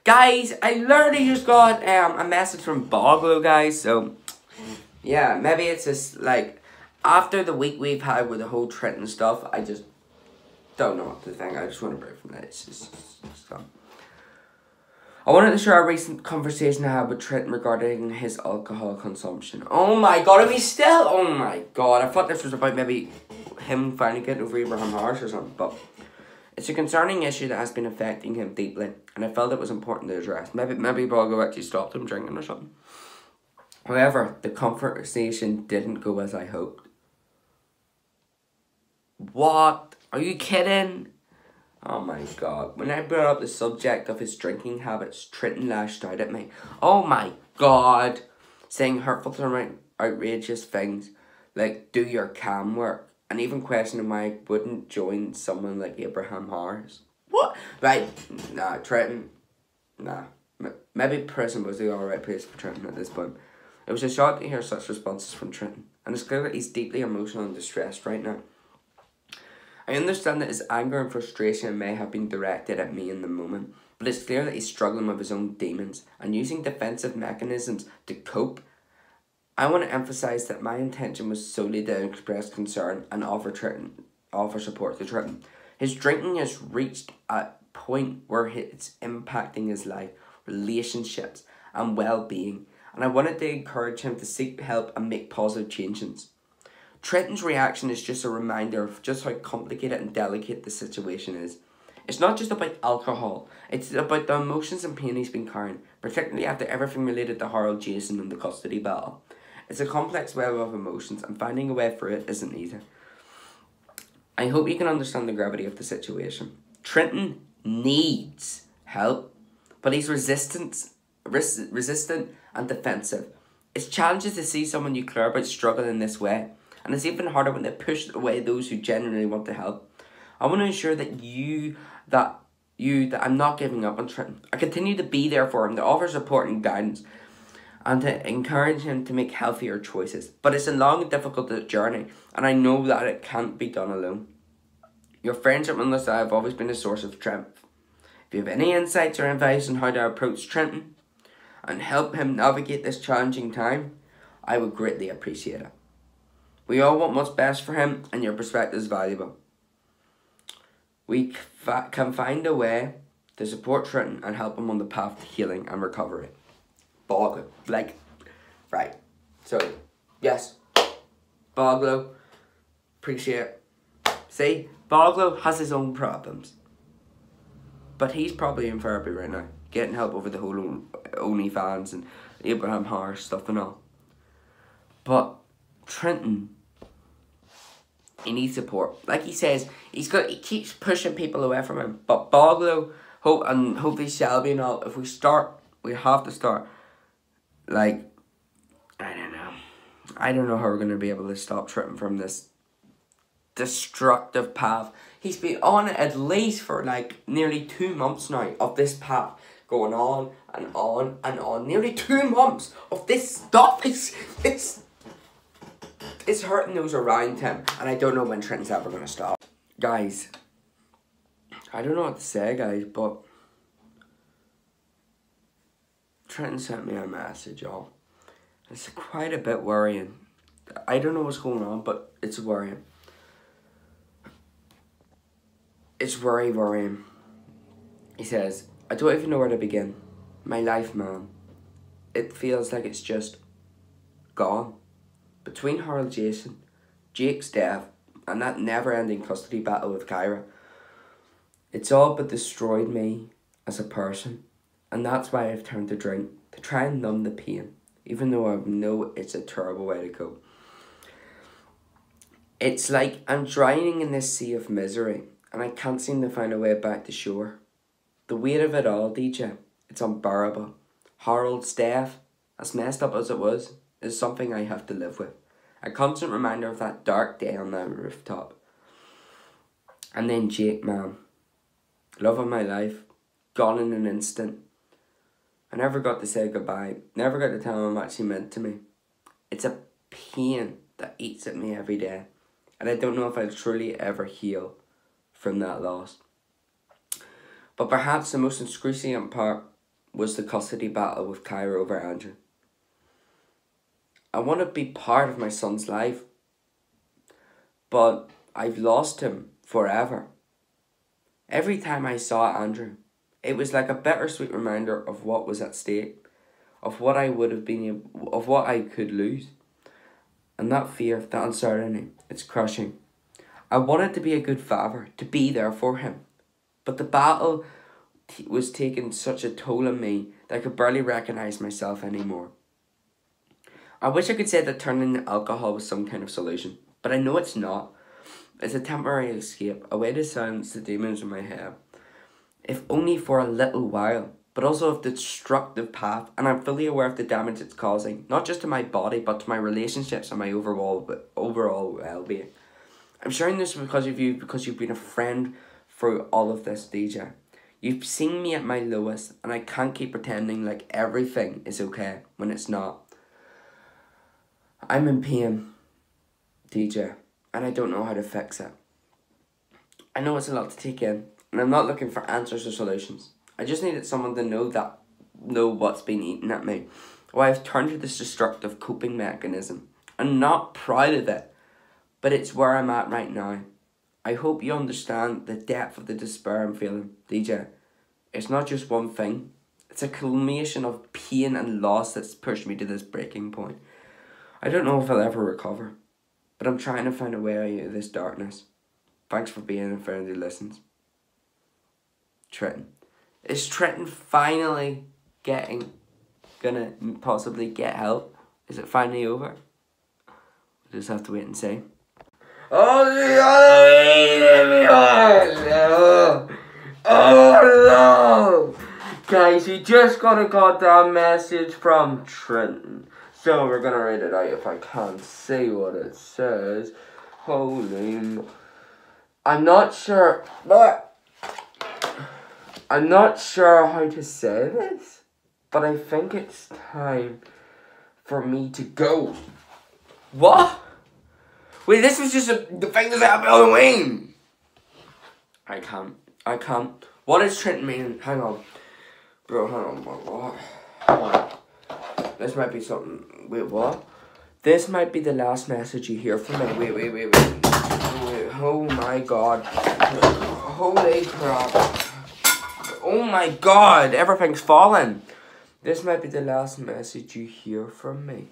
[SPEAKER 1] Guys, I literally just got a message from Boglo, guys. So, yeah, maybe it's just like, after the week we've had with the whole Trinton stuff, I just don't know what to think. I just want to break from that. It's just I wanted to share a recent conversation I had with Trinton regarding his alcohol consumption. Oh my god, are we still? Oh my god, I thought this was about maybe him finally getting over Abraham Harris or something, but it's a concerning issue that has been affecting him deeply, and I felt it was important to address. Maybe Bogo actually stopped him drinking or something. However, the conversation didn't go as I hoped. What? Are you kidding? Oh my god. When I brought up the subject of his drinking habits, Trinton lashed out at me. Oh my god. Saying hurtful, outrageous things like, do your cam work. And even questioning why I wouldn't join someone like Abraham Harris. What? Right. Nah, Trinton. Nah. Maybe prison was the alright place for Trinton at this point. It was a shock to hear such responses from Trinton. And it's clear that he's deeply emotional and distressed right now. I understand that his anger and frustration may have been directed at me in the moment, but it's clear that he's struggling with his own demons and using defensive mechanisms to cope. I want to emphasise that my intention was solely to express concern and offer support to Trinton. His drinking has reached a point where it's impacting his life, relationships and well-being, and I wanted to encourage him to seek help and make positive changes. Trinton's reaction is just a reminder of just how complicated and delicate the situation is. It's not just about alcohol, it's about the emotions and pain he's been carrying, particularly after everything related to Harold Jason and the custody battle. It's a complex web of emotions, and finding a way through it isn't easy. I hope you can understand the gravity of the situation. Trinton needs help, but he's resistant and defensive. It's challenging to see someone you care about struggle in this way. And it's even harder when they push away those who genuinely want to help. I want to ensure that I'm not giving up on Trinton. I continue to be there for him, to offer support and guidance, and to encourage him to make healthier choices. But it's a long and difficult journey, and I know that it can't be done alone. Your friendship and I have always been a source of strength. If you have any insights or advice on how to approach Trinton and help him navigate this challenging time, I would greatly appreciate it. We all want what's best for him, and your perspective is valuable. We can find a way to support Trinton and help him on the path to healing and recovery. Boglo. Right. So, yes. Boglo. Appreciate it. See, Boglo has his own problems. But he's probably in therapy right now, getting help over the whole OnlyFans and Abraham Harris stuff and all. But Trinton, he needs support. Like he says, he keeps pushing people away from him. But Boglo, and hopefully Shelby and all, if we have to start. Like, I don't know. I don't know how we're going to be able to stop Trinton from this destructive path. He's been on it at least for like nearly 2 months now of this path. Going on and on and on. Nearly 2 months of this stuff. It's hurting those around him, and I don't know when Trinton's ever going to stop. Guys, I don't know what to say, guys, but Trinton sent me a message, y'all. It's quite a bit worrying. I don't know what's going on, but it's worrying. It's very worrying. He says, I don't even know where to begin. My life, man. It feels like it's just gone. Between Harold Jason, Jake's death, and that never-ending custody battle with Kyra, it's all but destroyed me as a person. And that's why I've turned to drink, to try and numb the pain, even though I know it's a terrible way to go. It's like I'm drowning in this sea of misery, and I can't seem to find a way back to shore. The weight of it all, DJ, it's unbearable. Harold's death, as messed up as it was, is something I have to live with. A constant reminder of that dark day on that rooftop. And then Jake, man. Love of my life. Gone in an instant. I never got to say goodbye. Never got to tell him how much he meant to me. It's a pain that eats at me every day. And I don't know if I'll truly ever heal from that loss. But perhaps the most excruciating part was the custody battle with Kyra over Andrew. I want to be part of my son's life, but I've lost him forever. Every time I saw Andrew, it was like a bittersweet reminder of what was at stake, of what I would have been, of what I could lose. And that fear, that uncertainty, it's crushing. I wanted to be a good father, to be there for him. But the battle was taking such a toll on me that I could barely recognise myself anymore. I wish I could say that turning to alcohol was some kind of solution, but I know it's not. It's a temporary escape, a way to silence the demons in my head. If only for a little while, but also of the destructive path, and I'm fully aware of the damage it's causing, not just to my body, but to my relationships and my overall well-being. I'm sharing this because of you, because you've been a friend through all of this, DJ. You've seen me at my lowest, and I can't keep pretending like everything is okay when it's not. I'm in pain, DJ, and I don't know how to fix it. I know it's a lot to take in, and I'm not looking for answers or solutions. I just needed someone to know what's been eating at me. Why I've turned to this destructive coping mechanism. I'm not proud of it, but it's where I'm at right now. I hope you understand the depth of the despair I'm feeling, DJ. It's not just one thing. It's a culmination of pain and loss that's pushed me to this breaking point. I don't know if I'll ever recover, but I'm trying to find a way out of this darkness. Thanks for being a friend who listens. Trinton. Is Trinton finally gonna possibly get help? Is it finally over? We'll just have to wait and see. Oh no! Guys, we just got a goddamn message from Trinton. So we're gonna read it out if I can't see what it says. Holy... I'm not sure how to say this, but I think it's time for me to go. What? Wait, this was just the thing that happened on Halloween. I can't. What does Trent mean? Hang on. Bro, hang on. What? Hang on. This might be something. Wait, what? This might be the last message you hear from me. Wait. Oh my god. Holy crap. Oh my god. Everything's falling. This might be the last message you hear from me.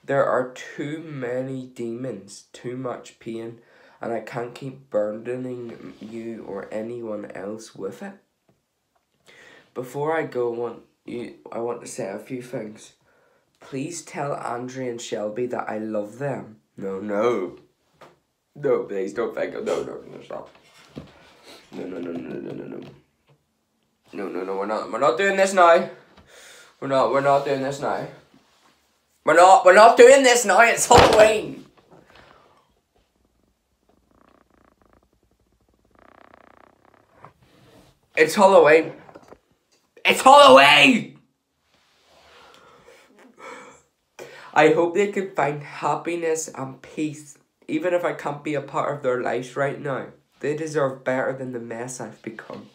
[SPEAKER 1] There are too many demons, too much pain, and I can't keep burdening you or anyone else with it. Before I go, I want to say a few things. Please tell Andrea and Shelby that I love them. No, please don't think of no, stop. No, we're not doing this now. We're not doing this now. We're not doing this now, it's Halloween. It's Halloween. It's Halloween! I hope they can find happiness and peace, even if I can't be a part of their lives right now. They deserve better than the mess I've become.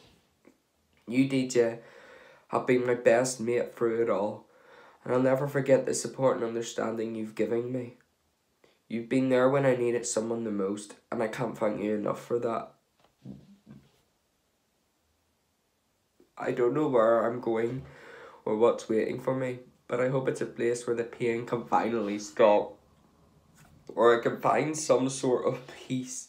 [SPEAKER 1] You, DJ, have been my best mate through it all, and I'll never forget the support and understanding you've given me. You've been there when I needed someone the most, and I can't thank you enough for that. I don't know where I'm going or what's waiting for me, but I hope it's a place where the pain can finally stop, or I can find some sort of peace.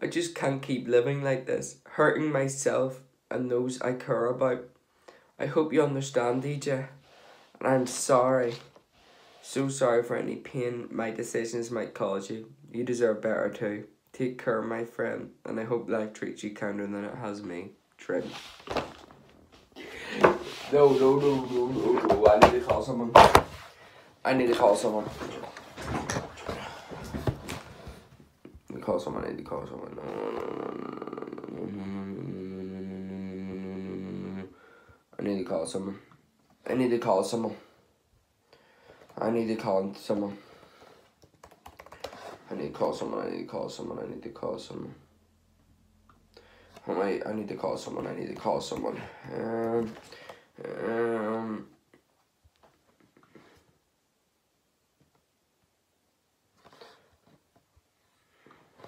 [SPEAKER 1] I just can't keep living like this, hurting myself and those I care about. I hope you understand, DJ, and I'm sorry. So sorry for any pain my decisions might cause you. You deserve better too. Take care, my friend, and I hope life treats you kinder than it has me. Trinton. No, I need to call someone. I need to call someone. I need to call someone. I need to call someone. I need to call someone. I need to call someone. I need to call someone. I need to call someone. I need to call someone. Oh wait, I need to call someone. I need to call someone.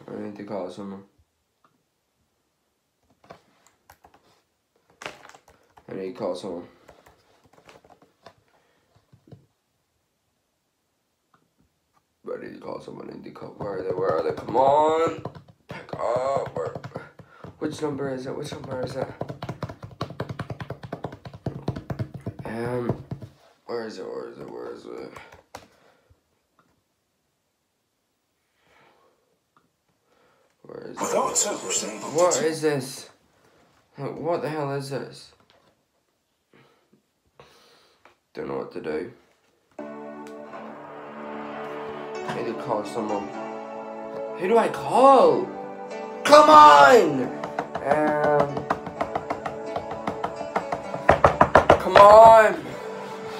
[SPEAKER 1] I need to call someone. I need to call someone. I need to call someone. I need to call. Where are they? Come on! Pick up. Which number is it? Which number is it? Where is it? Where is it? Where is it? Where is it? What is this? What the hell is this? Don't know what to do. I need to call someone. Who do I call? Come on! Come on!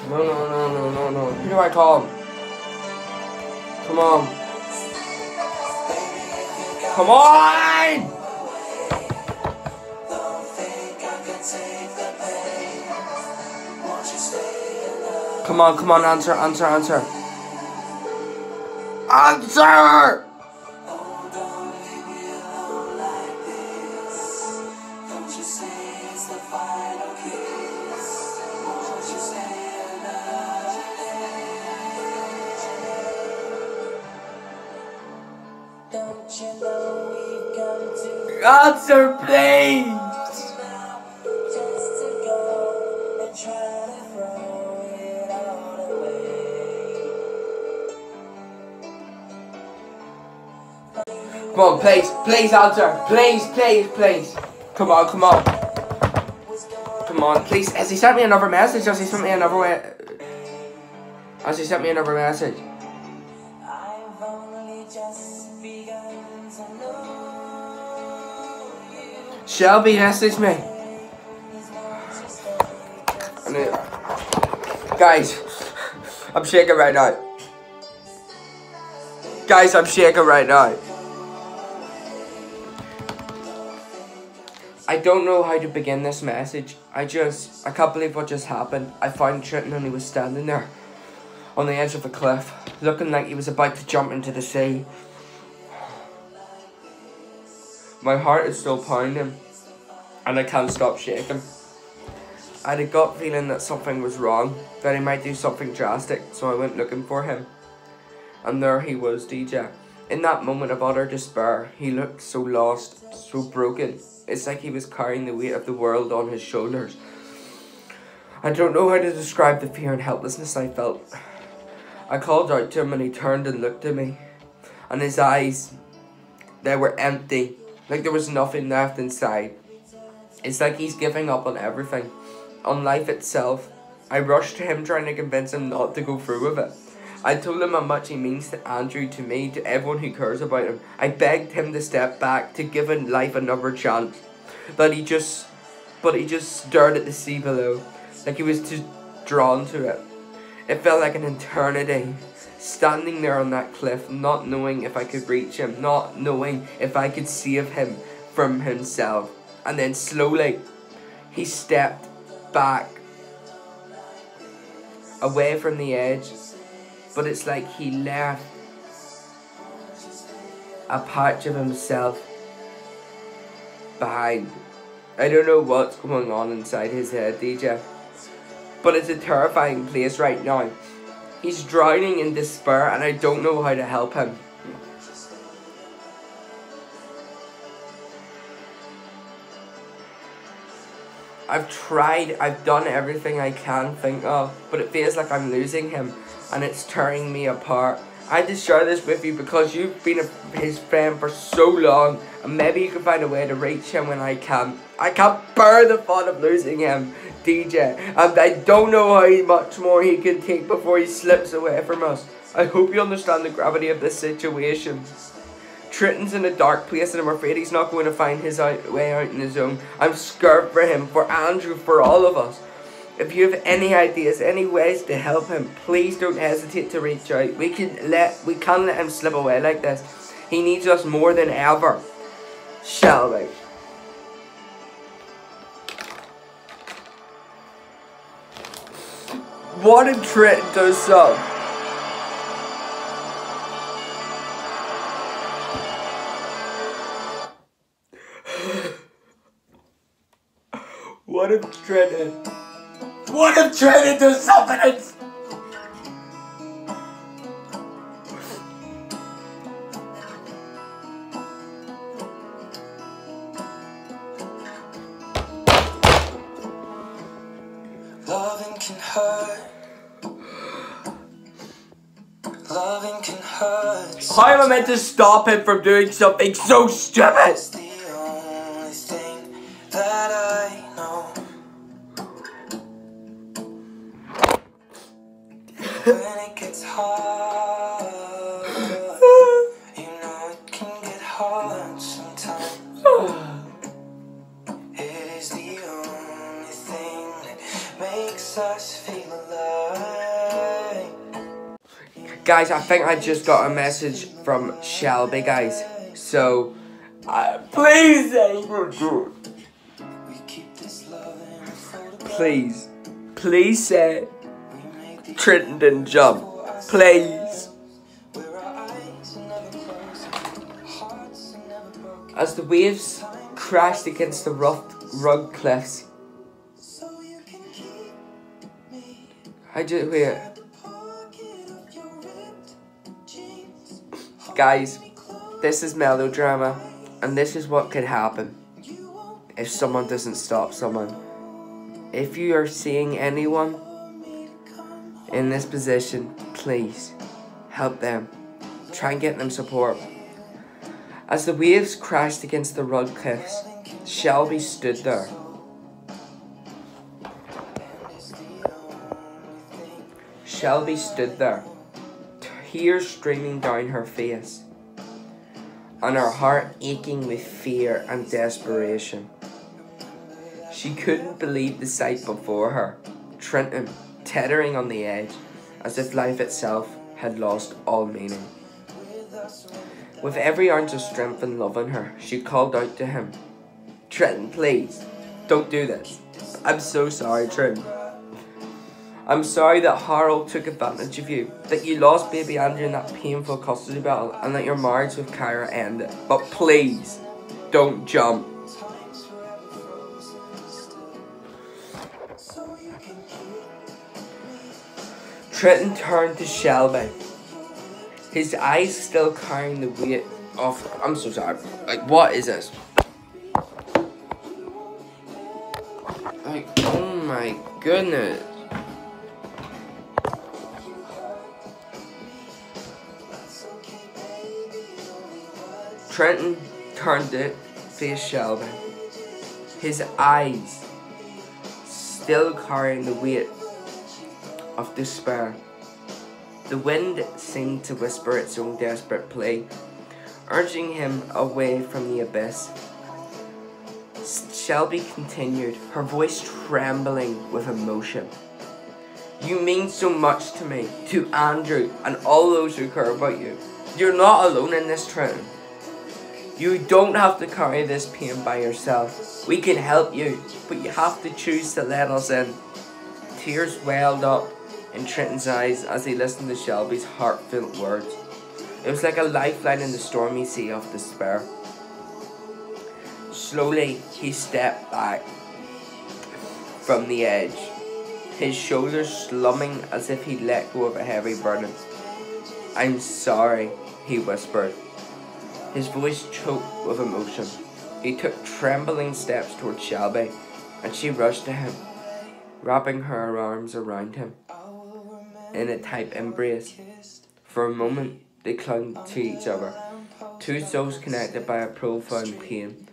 [SPEAKER 1] No. Who do I call? Come on. Come on! Come on, answer. Answer! Answer, please! Come on, please answer. Please. Come on. Come on, please. Has he sent me another message? Has he sent me another message? Shelby messaged me. Guys, I'm shaking right now. I don't know how to begin this message. I can't believe what just happened. I found Trinton and he was standing there on the edge of a cliff, looking like he was about to jump into the sea. My heart is still pounding, and I can't stop shaking. I had a gut feeling that something was wrong, that he might do something drastic, so I went looking for him. And there he was, DJ. In that moment of utter despair, he looked so lost, so broken. It's like he was carrying the weight of the world on his shoulders. I don't know how to describe the fear and helplessness I felt. I called out to him and he turned and looked at me. And his eyes, they were empty. Like there was nothing left inside. It's like he's giving up on everything. On life itself. I rushed to him trying to convince him not to go through with it. I told him how much he means to Andrew, to me, to everyone who cares about him. I begged him to step back, to give life another chance. But he just stared at the sea below, like he was too drawn to it. It felt like an eternity, standing there on that cliff, not knowing if I could reach him, not knowing if I could save him from himself. And then slowly, he stepped back, away from the edge. But it's like he left a patch of himself behind. I don't know what's going on inside his head, DJ. But it's a terrifying place right now. He's drowning in despair and I don't know how to help him. I've tried, I've done everything I can think of, but it feels like I'm losing him, and it's tearing me apart. I had to share this with you because you've been his friend for so long, and maybe you can find a way to reach him when I can. I can't bear the thought of losing him, DJ, and I don't know how much more he can take before he slips away from us. I hope you understand the gravity of this situation. Trinton's in a dark place, and I'm afraid he's not going to find his way out on his own. I'm scared for him, for Andrew, for all of us. If you have any ideas, any ways to help him, please don't hesitate to reach out. We can't let him slip away like this. He needs us more than ever. Shelby. What if Trinton does so? What if Trinton does something that's...
[SPEAKER 2] Loving can hurt. Loving can hurt.
[SPEAKER 1] How am I meant to stop him from doing something so stupid?
[SPEAKER 2] It's the only thing that I know. When it gets hard, you know it can get hard sometimes. It is the only thing that makes us feel alive.
[SPEAKER 1] Guys, I think I just got a message from Shelby, guys. So, please say please say Trinton didn't jump. Please. As the waves crashed against the rough rugged cliffs, wait. Guys, this is melodrama, and this is what could happen if someone doesn't stop someone. If you are seeing anyone in this position, please help them. Try and get them support. As the waves crashed against the rugged cliffs, Shelby stood there. Shelby stood there, tears streaming down her face, and her heart aching with fear and desperation. She couldn't believe the sight before her, Trinton teetering on the edge, as if life itself had lost all meaning. With every ounce of strength and love in her, she called out to him, "Trinton, please, don't do this. I'm so sorry, Trinton. I'm sorry that Harold took advantage of you, that you lost baby Andrew in that painful custody battle, and that your marriage with Kyra ended. But please, don't jump." Trinton turned to Shelby, his eyes still carrying the weight of... I'm so sorry. Like, what is this? Like, oh my goodness. Trinton turned to face Shelby, his eyes still carrying the weight of despair. The wind seemed to whisper its own desperate plea, urging him away from the abyss. Shelby continued, her voice trembling with emotion. "You mean so much to me, to Andrew, and all those who care about you. You're not alone in this, Trinton. You don't have to carry this pain by yourself. We can help you, but you have to choose to let us in." Tears welled up in Trinton's eyes as he listened to Shelby's heartfelt words. It was like a lifeline in the stormy sea of despair. Slowly, he stepped back from the edge, his shoulders slumping as if he'd let go of a heavy burden. "I'm sorry," he whispered, his voice choked with emotion. He took trembling steps towards Shelby, and she rushed to him, wrapping her arms around him in a tight embrace. For a moment, they clung to each other, two souls connected by a profound pain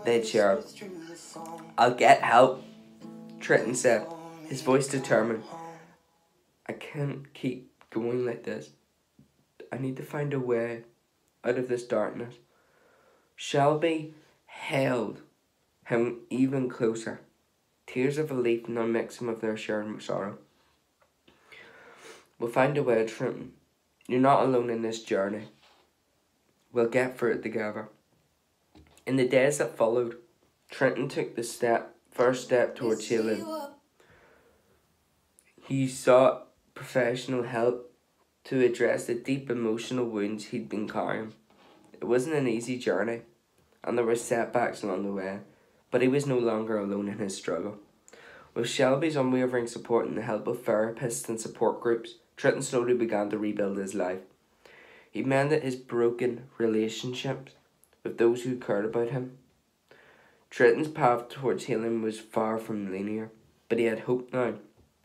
[SPEAKER 1] they'd shared. "I'll get help," Trinton said, his voice determined. "I can't keep going like this. I need to find a way out of this darkness." Shelby held him even closer, tears of relief now mixing with their shared sorrow. "We'll find a way, Trinton. You're not alone in this journey. We'll get through it together." In the days that followed, Trinton took the first step towards healing. He sought professional help to address the deep emotional wounds he'd been carrying. It wasn't an easy journey, and there were setbacks along the way, but he was no longer alone in his struggle. With Shelby's unwavering support and the help of therapists and support groups, Trinton slowly began to rebuild his life. He mended his broken relationships with those who cared about him. Trinton's path towards healing was far from linear, but he had hope now,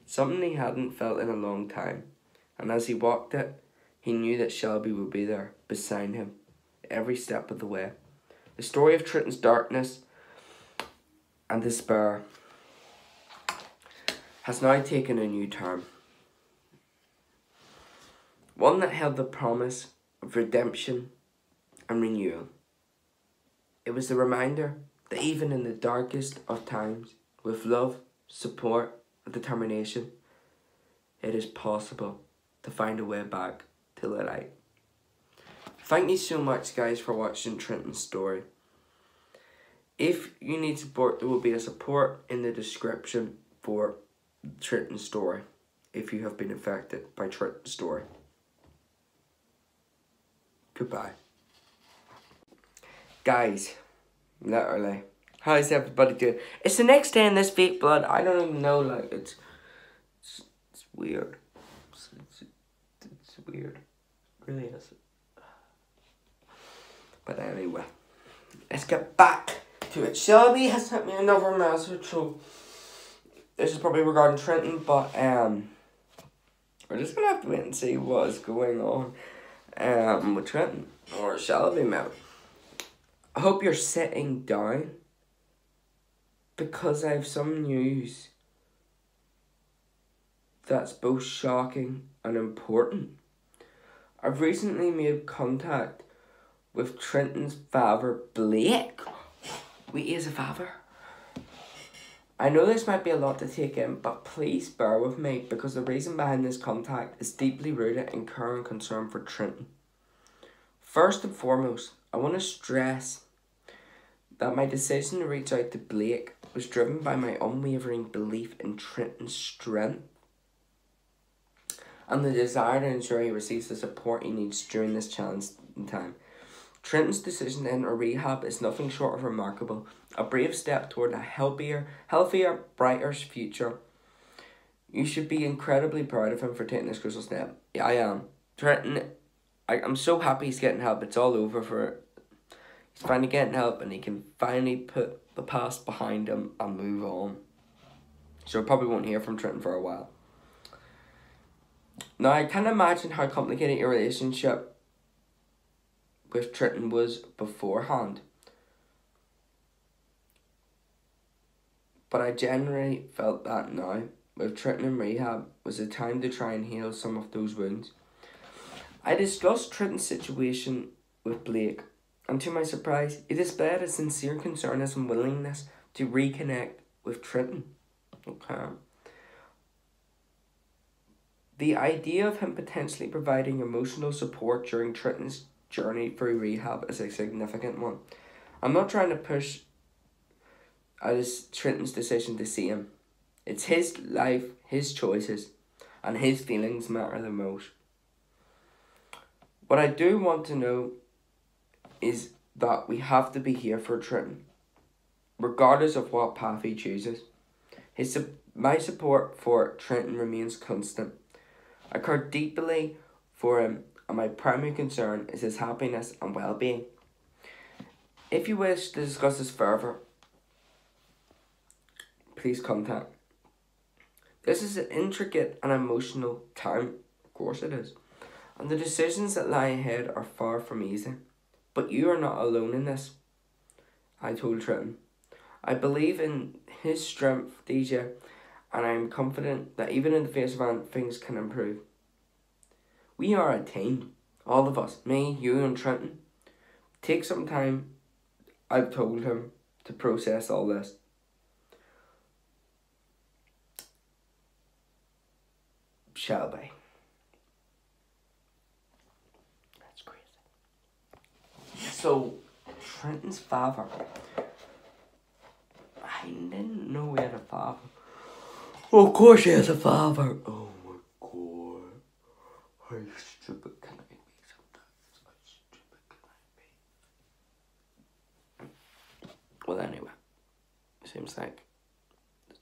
[SPEAKER 1] something he hadn't felt in a long time. And as he walked it, he knew that Shelby would be there, beside him, every step of the way. The story of Trinton's darkness and despair has now taken a new turn. One that held the promise of redemption and renewal. It was a reminder that even in the darkest of times, with love, support, and determination, it is possible to find a way back to the light. Thank you so much, guys, for watching Trinton's story. If you need support, there will be a support in the description for Trinton's story if you have been affected by Trinton's story. Goodbye. Guys, literally, how's everybody doing? It's the next day in this fake blood. I don't even know, like, it's weird. It's weird. It really is. But anyway, let's get back to it. Shelby has sent me another message, so this is probably regarding Trinton, but we're just gonna have to wait and see what is going on with Trinton or Shelby, maybe. I hope you're sitting down, because I have some news that's both shocking and important. I've recently made contact with Trinton's father, Blake. Wait, he is a father? I know this might be a lot to take in, but please bear with me, because the reason behind this contact is deeply rooted in care and concern for Trinton. First and foremost, I want to stress that my decision to reach out to Blake was driven by my unwavering belief in Trinton's strength and the desire to ensure he receives the support he needs during this challenging time. Trinton's decision to enter rehab is nothing short of remarkable, a brave step toward a healthier, brighter future. You should be incredibly proud of him for taking this crucial step. Yeah, I am. Trinton, I'm so happy he's getting help. It's all over for he's finally getting help, and he can finally put the past behind him and move on. So I probably won't hear from Trinton for a while. Now, I can't imagine how complicated your relationship with Trinton was beforehand, but I genuinely felt that now, with Trinton in rehab, was the time to try and heal some of those wounds. I discussed Trinton's situation with Blake, and to my surprise, he displayed a sincere concern and willingness to reconnect with Trinton. Okay. The idea of him potentially providing emotional support during Trinton's journey through rehab is a significant one. I'm not trying to push as Trinton's decision to see him. It's his life, his choices, and his feelings matter the most. What I do want to know is that we have to be here for Trinton, regardless of what path he chooses. My support for Trinton remains constant. I care deeply for him, and my primary concern is his happiness and well-being. If you wish to discuss this further, please contact. This is an intricate and emotional time. Of course it is. And the decisions that lie ahead are far from easy. But you are not alone in this, I told Trinton. I believe in his strength, DJ, and I am confident that even in the face of Ant, things can improve. We are a team, all of us, me, you and Trinton. Take some time, I've told him, to process all this. Shelby. That's crazy. So, Trinton's father. I didn't know he had a father. Oh, of course he has a father. Oh my god. How stupid can I be sometimes? How stupid can I be? Well, anyway. Seems like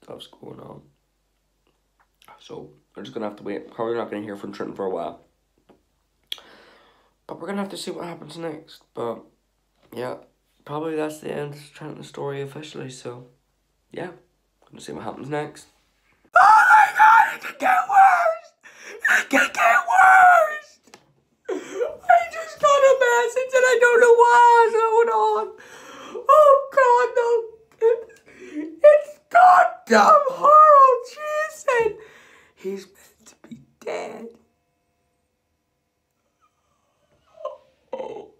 [SPEAKER 1] stuff's going on. So, we're just going to have to wait. Probably not going to hear from Trinton for a while. But we're going to have to see what happens next. But, yeah. Probably that's the end of Trinton's story officially. So, yeah. Going to see what happens next. Oh my god, it could get worse! It could get worse! I just got a message and I don't know what's going on. Oh god, no. It's goddamn Harold Jason! He's meant to be dead. Oh.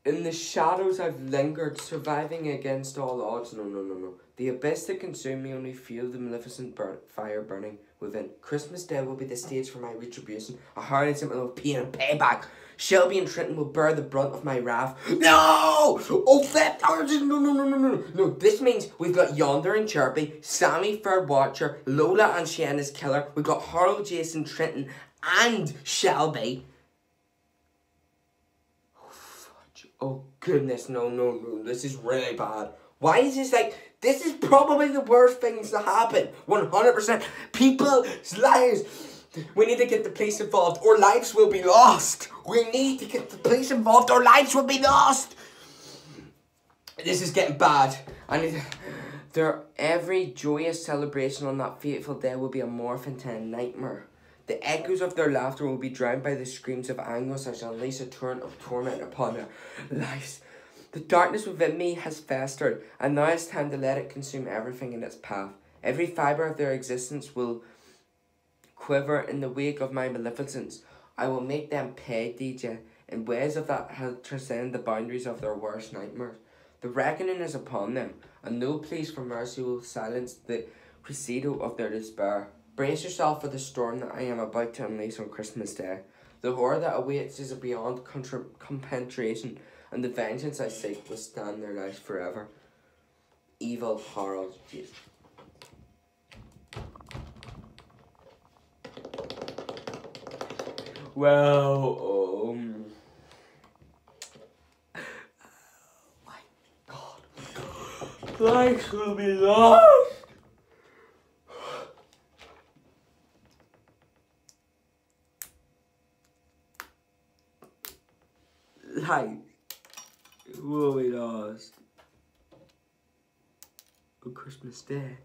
[SPEAKER 1] In the shadows I've lingered, surviving against all odds. No. The abyss that consumed me only fueled the maleficent fire burning within. Christmas Day will be the stage for my retribution. A hard symbol of pain and payback. Shelby and Trinton will bear the brunt of my wrath. No! Oh, flip! No, this means we've got Yonder and Chirpy, Sammy Third Watcher, Lola and Sienna's Killer. We've got Harold, Jason, Trinton, and Shelby. Oh goodness, no, this is really bad. Why is this like, this is probably the worst things to happen. 100%. People's lives. We need to get the police involved or lives will be lost. We need to get the police involved or lives will be lost. This is getting bad. Every joyous celebration on that fateful day will be a morph into a nightmare. The echoes of their laughter will be drowned by the screams of anguish as unleash a torrent of torment upon their lives. The darkness within me has festered, and now it's time to let it consume everything in its path. Every fibre of their existence will quiver in the wake of my maleficence. I will make them pay, DJ, in ways that transcend the boundaries of their worst nightmares. The reckoning is upon them, and no pleas for mercy will silence the crescendo of their despair. Brace yourself for the storm that I am about to unleash on Christmas Day. The horror that awaits is beyond comprehension, and the vengeance I seek will stand their lives forever. Evil Harold Jason. Well, oh my god. Lives will be lost. Life will be lost on Christmas Day.